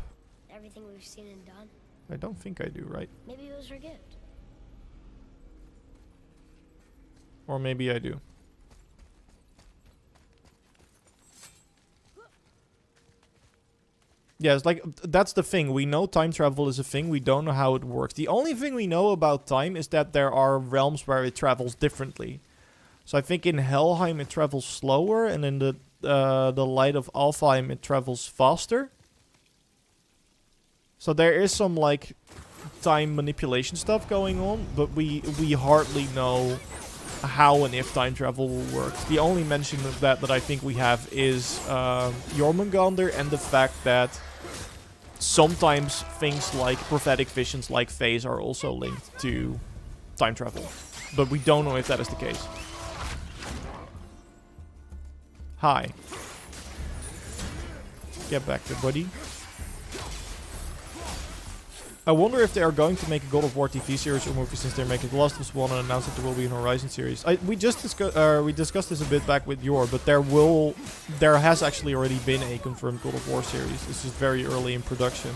everything we've seen and done. I don't think I do, right? Maybe it was her gift. Or maybe I do. Yes, like, that's the thing. We know time travel is a thing. We don't know how it works. The only thing we know about time is that there are realms where it travels differently. So I think in Helheim it travels slower, and in the Light of Alfheim it travels faster. So there is some, like, time manipulation stuff going on, but we hardly know how and if time travel will work. The only mention of that I think we have is Jormungandr, and the fact that sometimes things like prophetic visions like Phase are also linked to time travel. But we don't know if that is the case. Hi. Get back there, buddy. I wonder if they are going to make a God of War TV series or movie, since they're making The Last of Us 1 and announced that there will be an Horizon series. We discussed this a bit back with Jor, but there has actually already been a confirmed God of War series. This is very early in production.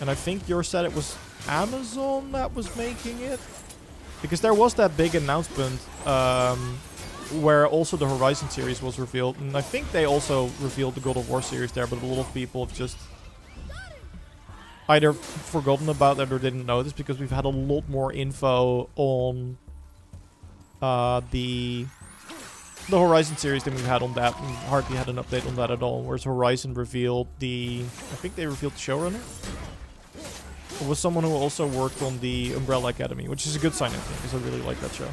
And I think Jor said it was Amazon that was making it. Because there was that big announcement where also the Horizon series was revealed. And I think they also revealed the God of War series there, but a lot of people have just either forgotten about that or didn't notice, because we've had a lot more info on the Horizon series than we've had on that, and hardly had an update on that at all. Whereas Horizon revealed I think they revealed the showrunner. It was someone who also worked on the Umbrella Academy, which is a good sign, I think, because I really like that show.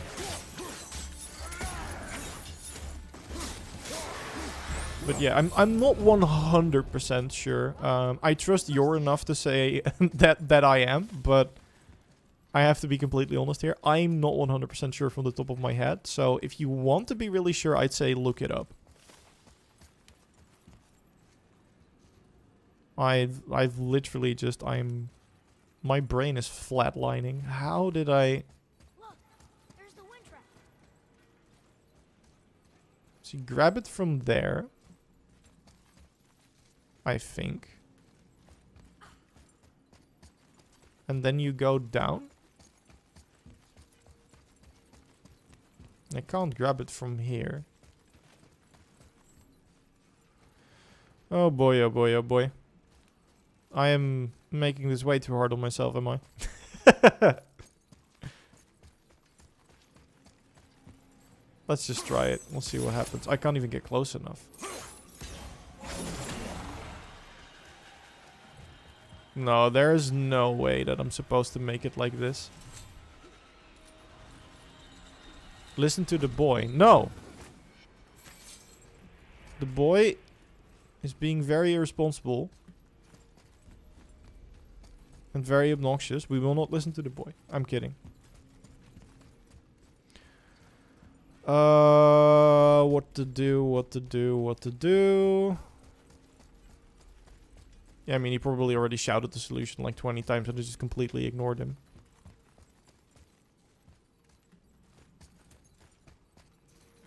But yeah, I'm not 100% sure. I trust Jor enough to say that I am, but I have to be completely honest here. I'm not 100% sure from the top of my head. So if you want to be really sure, I'd say look it up. I've literally just my brain is flatlining. How did I? Look, there's the wind trap. So you grab it from there, I think. And then you go down. I can't grab it from here. Oh boy, oh boy, oh boy. I am making this way too hard on myself, am I? Let's just try it. We'll see what happens. I can't even get close enough. No, there is no way that I'm supposed to make it like this. Listen to the boy. No! The boy is being very irresponsible. And very obnoxious. We will not listen to the boy. I'm kidding. What to do, what to do, what to do. Yeah, I mean, he probably already shouted the solution like 20 times and I just completely ignored him.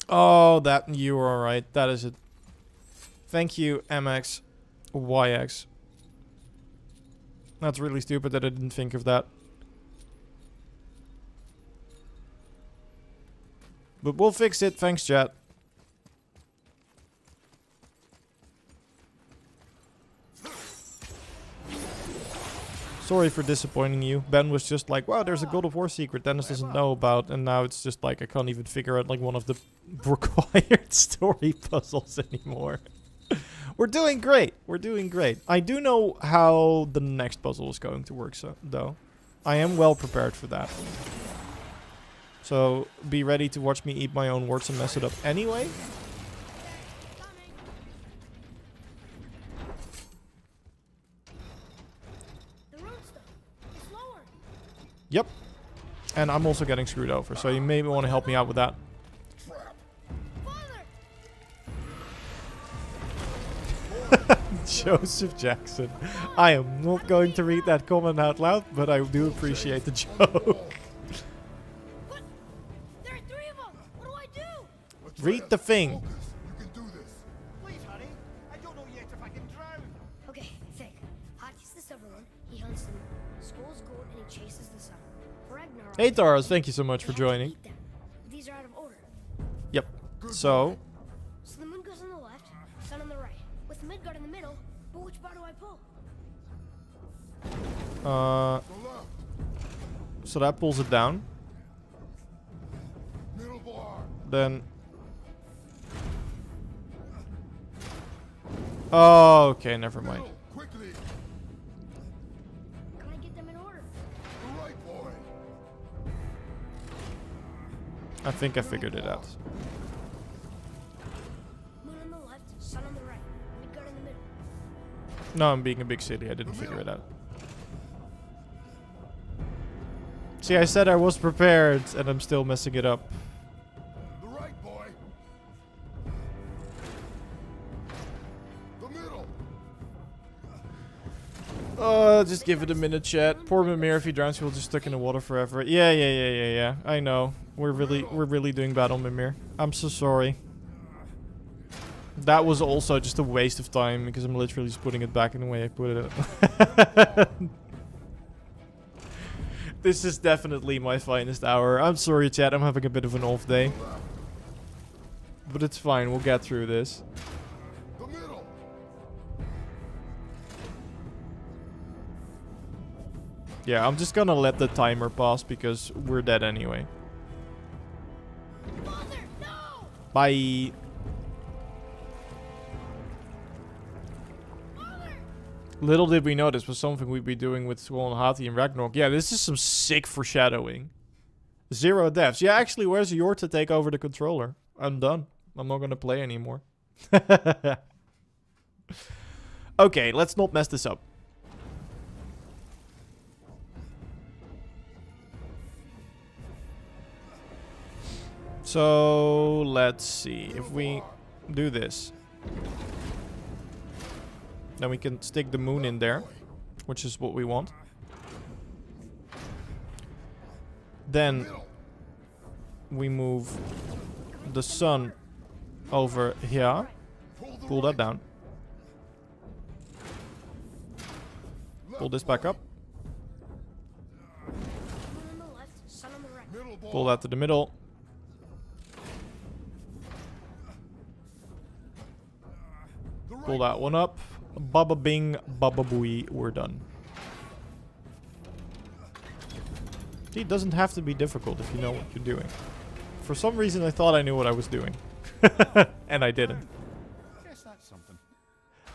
Oh, that you were alright. That is it. Thank you, MX, YX. That's really stupid that I didn't think of that. But we'll fix it. Thanks, chat. Sorry for disappointing you. Ben was just like, wow, there's a God of War secret Dennis doesn't know about. And now it's just like, I can't even figure out like one of the required story puzzles anymore. We're doing great. We're doing great. I do know how the next puzzle is going to work, though. I am well prepared for that. So be ready to watch me eat my own words and mess it up anyway. Yep. And I'm also getting screwed over, so you may want to help me out with that. Joseph Jackson. I am not going to read that comment out loud, but I do appreciate the joke. What? There are 3 of them. What do I do? Read the thing. You can do this. Please, honey. I don't know yet if I can drown. Okay, think. Hati's the silver one. He hunts them. Skull's gold and he chases the sun. Ragnarok. Hey Taros, thank you so much for joining. These are out of order. Yep. So So the moon goes on the left, sun on the right. With Midgard in the middle, But which bar do I pull? So that pulls it down. Middle bar. Then... Oh, okay, never mind. Middle, quickly. Can I get them in order? The right, boy. I think I figured it out. Moon on the left, sun on the right. Midgard in the middle. No, I'm being a big city. I didn't figure it out. See, I said I was prepared, and I'm still messing it up. The right, boy. The middle. Just give it a minute, chat. Poor Mimir, if he drowns, he'll just stuck in the water forever. Yeah. I know. We're really doing bad on Mimir. I'm so sorry. That was also just a waste of time because I'm literally just putting it back in the way I put it. This is definitely my finest hour. I'm sorry, chat. I'm having a bit of an off day. But it's fine. We'll get through this. The middle. Yeah, I'm just gonna let the timer pass because we're dead anyway. Father, no! Bye. Little did we know this was something we'd be doing with Swollen Hati and Ragnarok. Yeah, this is some sick foreshadowing. 0 deaths. Yeah, actually, where's Jor to take over the controller? I'm done. I'm not gonna play anymore. Okay, let's not mess this up. So, let's see. If we do this, then we can stick the moon in there, which is what we want. Then we move the sun over here. Pull that down. Pull this back up. Moon on the left, sun on the right. Pull that to the middle. Pull that one up. Baba bing, baba booey, we're done. See, it doesn't have to be difficult if you know what you're doing. For some reason, I thought I knew what I was doing. And I didn't. Guess that's something.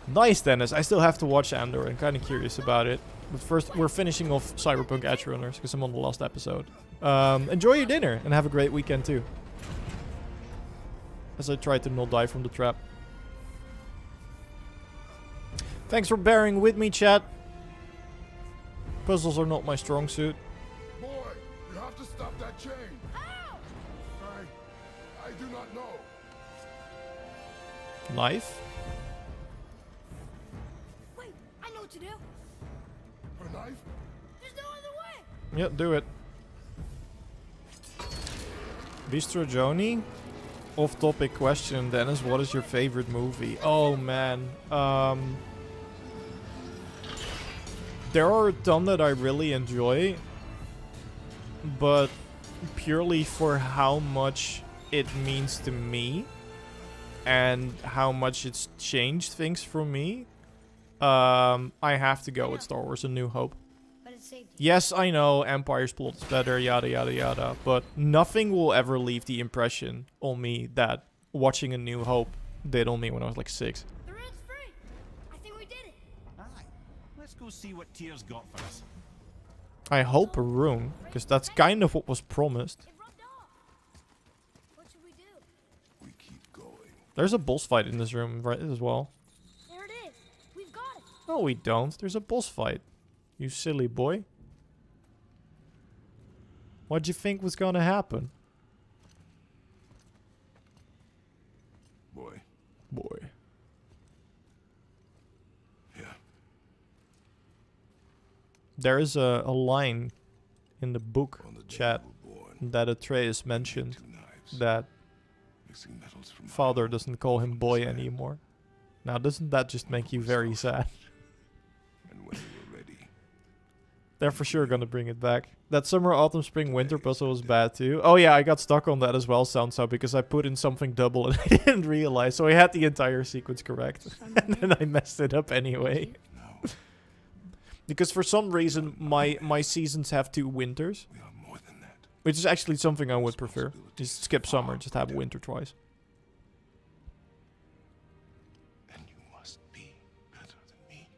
Nice, Dennis. I still have to watch Andor. I'm kind of curious about it. But first, we're finishing off Cyberpunk Edge Runners because I'm on the last episode. Enjoy your dinner and have a great weekend too. As I try to not die from the trap. Thanks for bearing with me, chat. Puzzles are not my strong suit. Boy, you have to stop that chain. Ow! I do not know. Knife. Wait, I know what to do. A knife? There's no other way. Yeah, do it. Bistro Joni. Off-topic question, Dennis. What is your favorite movie? Oh, man. There are a ton that I really enjoy, but purely for how much it means to me and how much it's changed things for me, I have to go with Star Wars: A New Hope. But it's safe. Yes, I know Empire's plot is better, yada yada yada, but nothing will ever leave the impression on me that watching A New Hope did on me when I was like 6. The road's free. I think we did it. Aye. Let's go see what Tyr's got for us. I hope a rune, because that's kind of what was promised. It rubbed off. What should we do? We keep going. There's a boss fight in this room right as well. There it is. We've got it. No, we don't. There's a boss fight. You silly boy. What'd you think was gonna happen? Boy. Boy. Yeah. There is a line in the book On the day chat we were born, that Atreus mentioned two knives, that mixing metals from father doesn't call him boy anymore. Now, doesn't that just make you very sad? And when we were ready, They're for sure gonna bring it back. That summer, autumn, spring, winter puzzle was bad too. Oh yeah, I got stuck on that as well, Sansa, because I put in something double and I didn't realize. So I had the entire sequence correct. And then I messed it up anyway. Because for some reason, my seasons have 2 winters. We are more than that. Which is actually something I would prefer. Just skip summer, just have winter twice. And you must be better than me.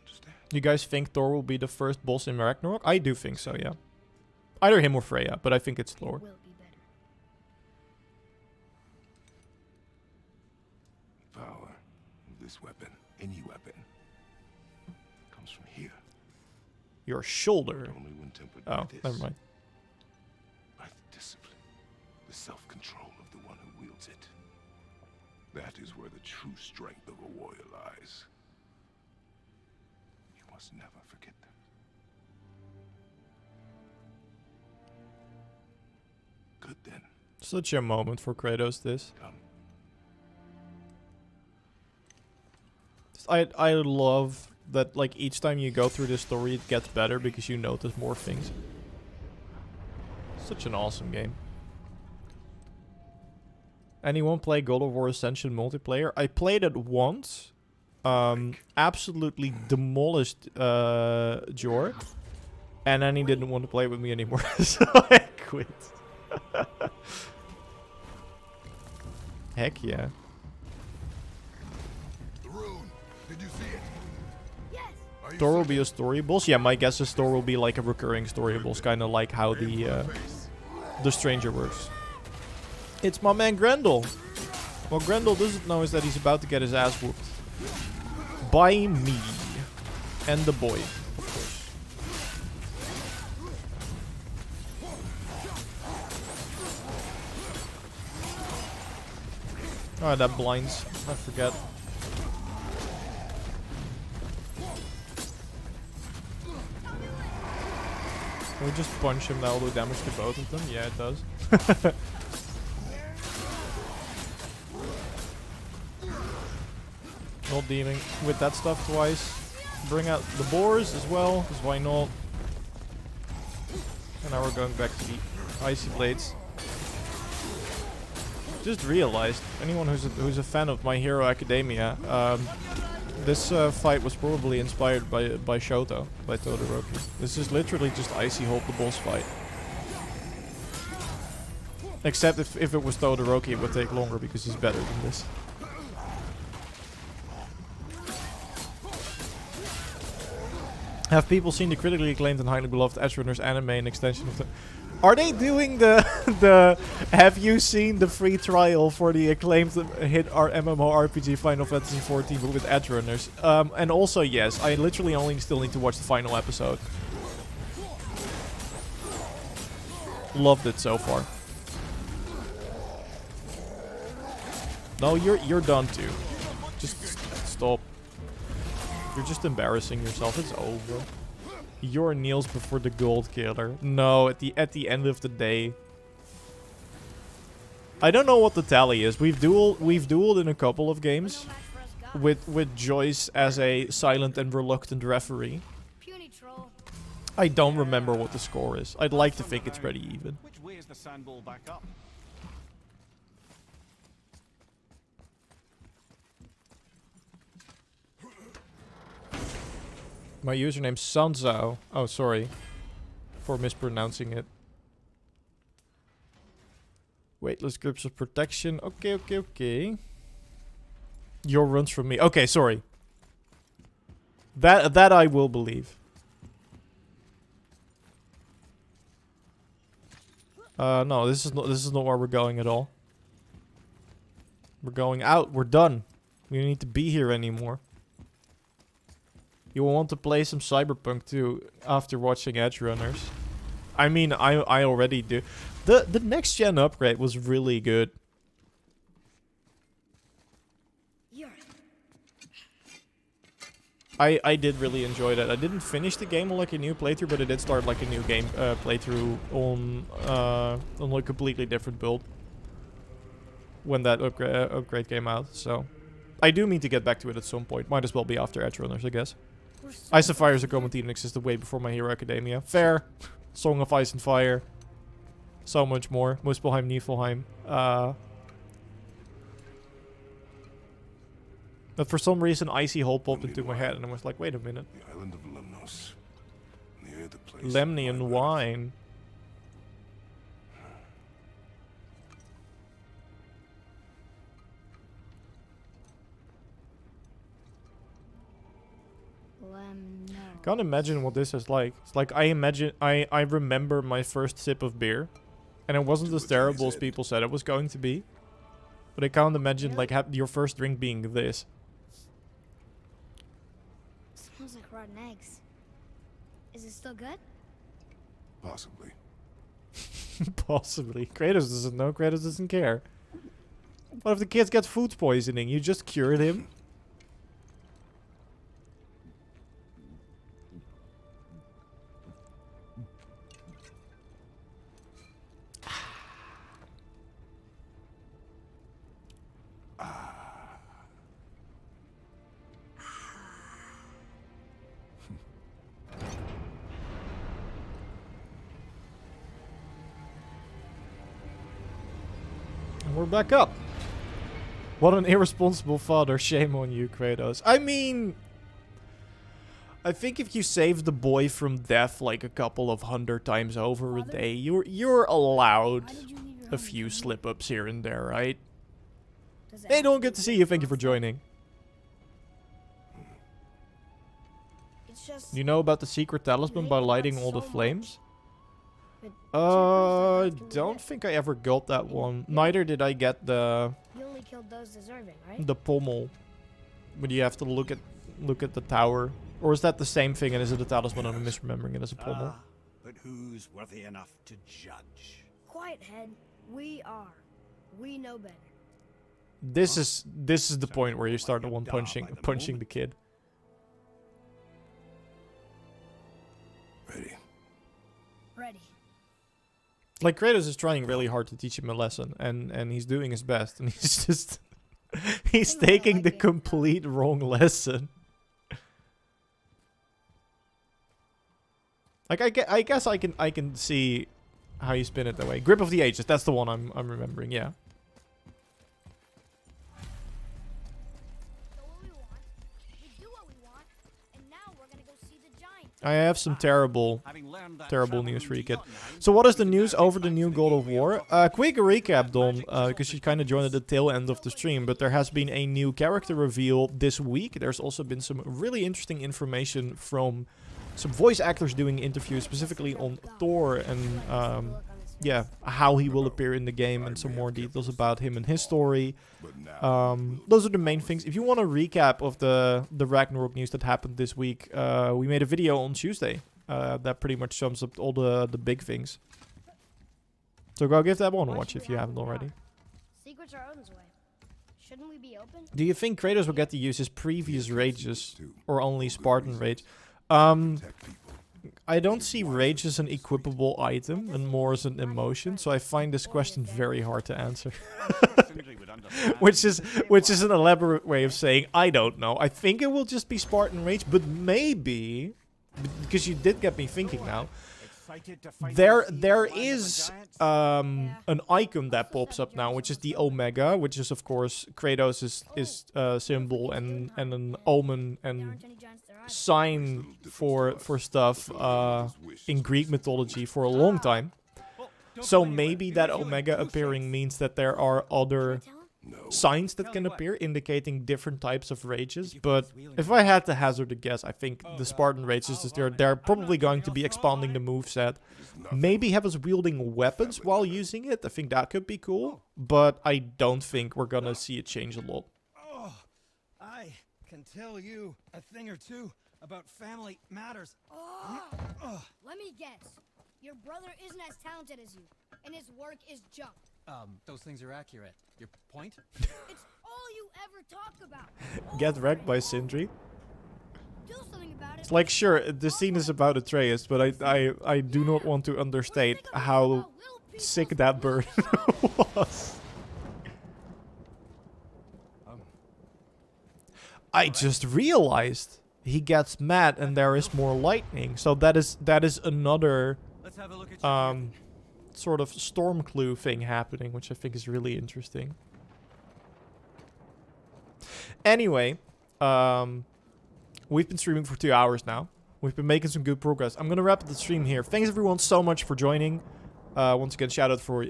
Understand? You guys think Thor will be the first boss in Ragnarok? I do think so, yeah. Either him or Freya, but I think it's Thor. Will be better. The power of this weapon, any weapon, comes from here. Your shoulder. Only when tempered Oh, by this. never mind. By the discipline, the self-control of the one who wields it. That is where the true strength of a warrior lies. You must never forget that. Good then. Such a moment for Kratos, this. Come. I love that, like, each time you go through this story, it gets better because you notice more things. Such an awesome game. Anyone play God of War Ascension multiplayer? I played it once. Absolutely demolished Jor. And then he didn't want to play with me anymore, so I quit. Heck yeah. The rune. Did you see it? Yes. Thor will be a story boss? Yeah, my guess is Thor will be like a recurring story boss, kind of like how the Stranger works. It's my man Grendel. What Grendel doesn't know is that he's about to get his ass whooped. By me. And the boy, of course. Oh, that blinds. I forget. Can we just punch him? That will do damage to both of them? Yeah, it does. Not dealing with that stuff twice. Bring out the boars as well, because why not? And now we're going back to the icy blades. Just realized, anyone who's a fan of My Hero Academia, this fight was probably inspired by Shoto, by Todoroki. This is literally just Icy Hold the boss fight. Except if it was Todoroki, it would take longer because he's better than this. Have people seen the critically acclaimed and highly beloved Edge Runners anime and extension of the... Are they doing the have you seen the free trial for the acclaimed hit our MMORPG Final Fantasy XIV but with Edge Runners? And also, yes, I literally only still need to watch the final episode. Loved it so far. No, you're done too. Just stop. You're just embarrassing yourself. It's over. Your kneels before the gold killer. No, at the end of the day. I don't know what the tally is. We've dueled in a couple of games with Joyce as a silent and reluctant referee. Puny troll. I don't remember what the score is. I'd like to think it's pretty even. Which way is the sandball back up? My username's Sanzao. Oh, sorry for mispronouncing it. Weightless grips of protection. Okay. Your runs from me. Okay, sorry. That I will believe. No, this is not where we're going at all. We're going out. We're done. We don't need to be here anymore. You will want to play some Cyberpunk too after watching Edge Runners. I mean, I already do. The next gen upgrade was really good. I did really enjoy that. I didn't finish the game on like a new playthrough, but I did start like a new game playthrough on a completely different build when that upgrade came out. So I do mean to get back to it at some point. Might as well be after Edge Runners, I guess. We're so Ice and Fire is a common theme that existed way before My Hero Academia. Fair. Song of Ice and Fire. So much more. Muspelheim, Niflheim. But for some reason, Icy Hole popped into my head, and I was like, wait a minute. The island of Lemnos. Near the place Lemnian wine. Can't imagine what this is like. It's like I remember my first sip of beer, and it wasn't as terrible as people said it was going to be. But I can't imagine like your first drink being this. Smells like rotten eggs. Is it still good? Possibly. Possibly. Kratos doesn't know. Kratos doesn't care. What if the kid gets food poisoning? You just cured him. We're back up. What an irresponsible father. Shame on you, Kratos. I mean, I think if you save the boy from death like a couple of 100 times over a day, you're allowed a few slip-ups here and there, right? Hey, don't get to see you. Thank you for joining. You know about the secret talisman by lighting all the flames? Don't think I ever got that one. Neither did I get the You only killed those deserving, right? the pommel. But you have to look at the tower. Or is that the same thing and is it a talisman and I'm misremembering it as a pommel? But who's worthy enough to judge? Quiet head. We are. We know better. This is the point where you start the one punching the kid. Ready. Ready. Like Kratos is trying really hard to teach him a lesson and he's doing his best and he's just he's taking the complete wrong lesson. Like I guess I can see how you spin it that way. Grip of the Ages, that's the one I'm remembering, yeah. So what we want, we do what we want, and now we're gonna go see the giant. I have some terrible news for you, kid. So what is the news over the new God of War? Quick recap, Dom, because you kind of joined at the tail end of the stream, but there has been a new character reveal this week. There's also been some really interesting information from some voice actors doing interviews, specifically on Thor and yeah, how he will appear in the game and some more details about him and his story. Those are the main things. If you want a recap of the Ragnarok news that happened this week, we made a video on Tuesday that pretty much sums up all the big things. So go give that one a watch if you haven't already. Secrets are Odin's way. Shouldn't we be open? Do you think Kratos will get to use his previous rages or only Spartan rage? I don't see rage as an equipable item and more as an emotion, so I find this question very hard to answer. which is an elaborate way of saying I don't know. I think it will just be Spartan rage, but maybe because you did get me thinking now. There is an icon that pops up now, which is the Omega, which is of course Kratos' symbol and an omen and sign for stuff in Greek mythology for a long time. So maybe that Omega appearing means that there are other signs that can appear indicating different types of rages. But if I had to hazard a guess, I think the Spartan rages is they're probably going to be expanding the moveset. Maybe have us wielding weapons while using it. I think that could be cool. But I don't think we're gonna see it change a lot. I can tell you a thing or two about family matters. Let me guess. Your brother isn't as talented as you, and his work is junk. Those things are accurate. Your point? It's all you ever talk about. Get wrecked by Sindri. Do something about it. It's like, sure, the scene is about Atreus, but I do not want to understate how sick that bird was. I just realized he gets mad and there is more lightning. So that is another Let's have a look at your sort of storm clue thing happening, which I think is really interesting. Anyway, we've been streaming for 2 hours now. We've been making some good progress. I'm gonna wrap up the stream here. Thanks everyone so much for joining. Once again, shout out for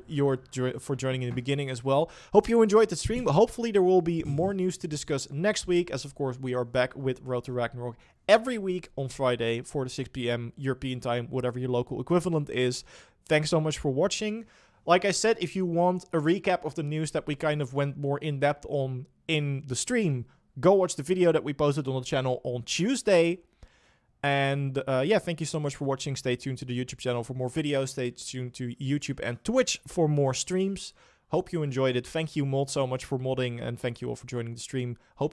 joining in the beginning as well. Hope you enjoyed the stream. Hopefully there will be more news to discuss next week, as of course we are back with Road to Ragnarok every week on Friday, 4 to 6 p.m. European time, whatever your local equivalent is. Thanks so much for watching. Like I said, if you want a recap of the news that we kind of went more in depth on in the stream, go watch the video that we posted on the channel on Tuesday. And yeah, thank you so much for watching. Stay tuned to the YouTube channel for more videos. Stay tuned to YouTube and Twitch for more streams. Hope you enjoyed it. Thank you, Mod, so much for modding. And thank you all for joining the stream. Hope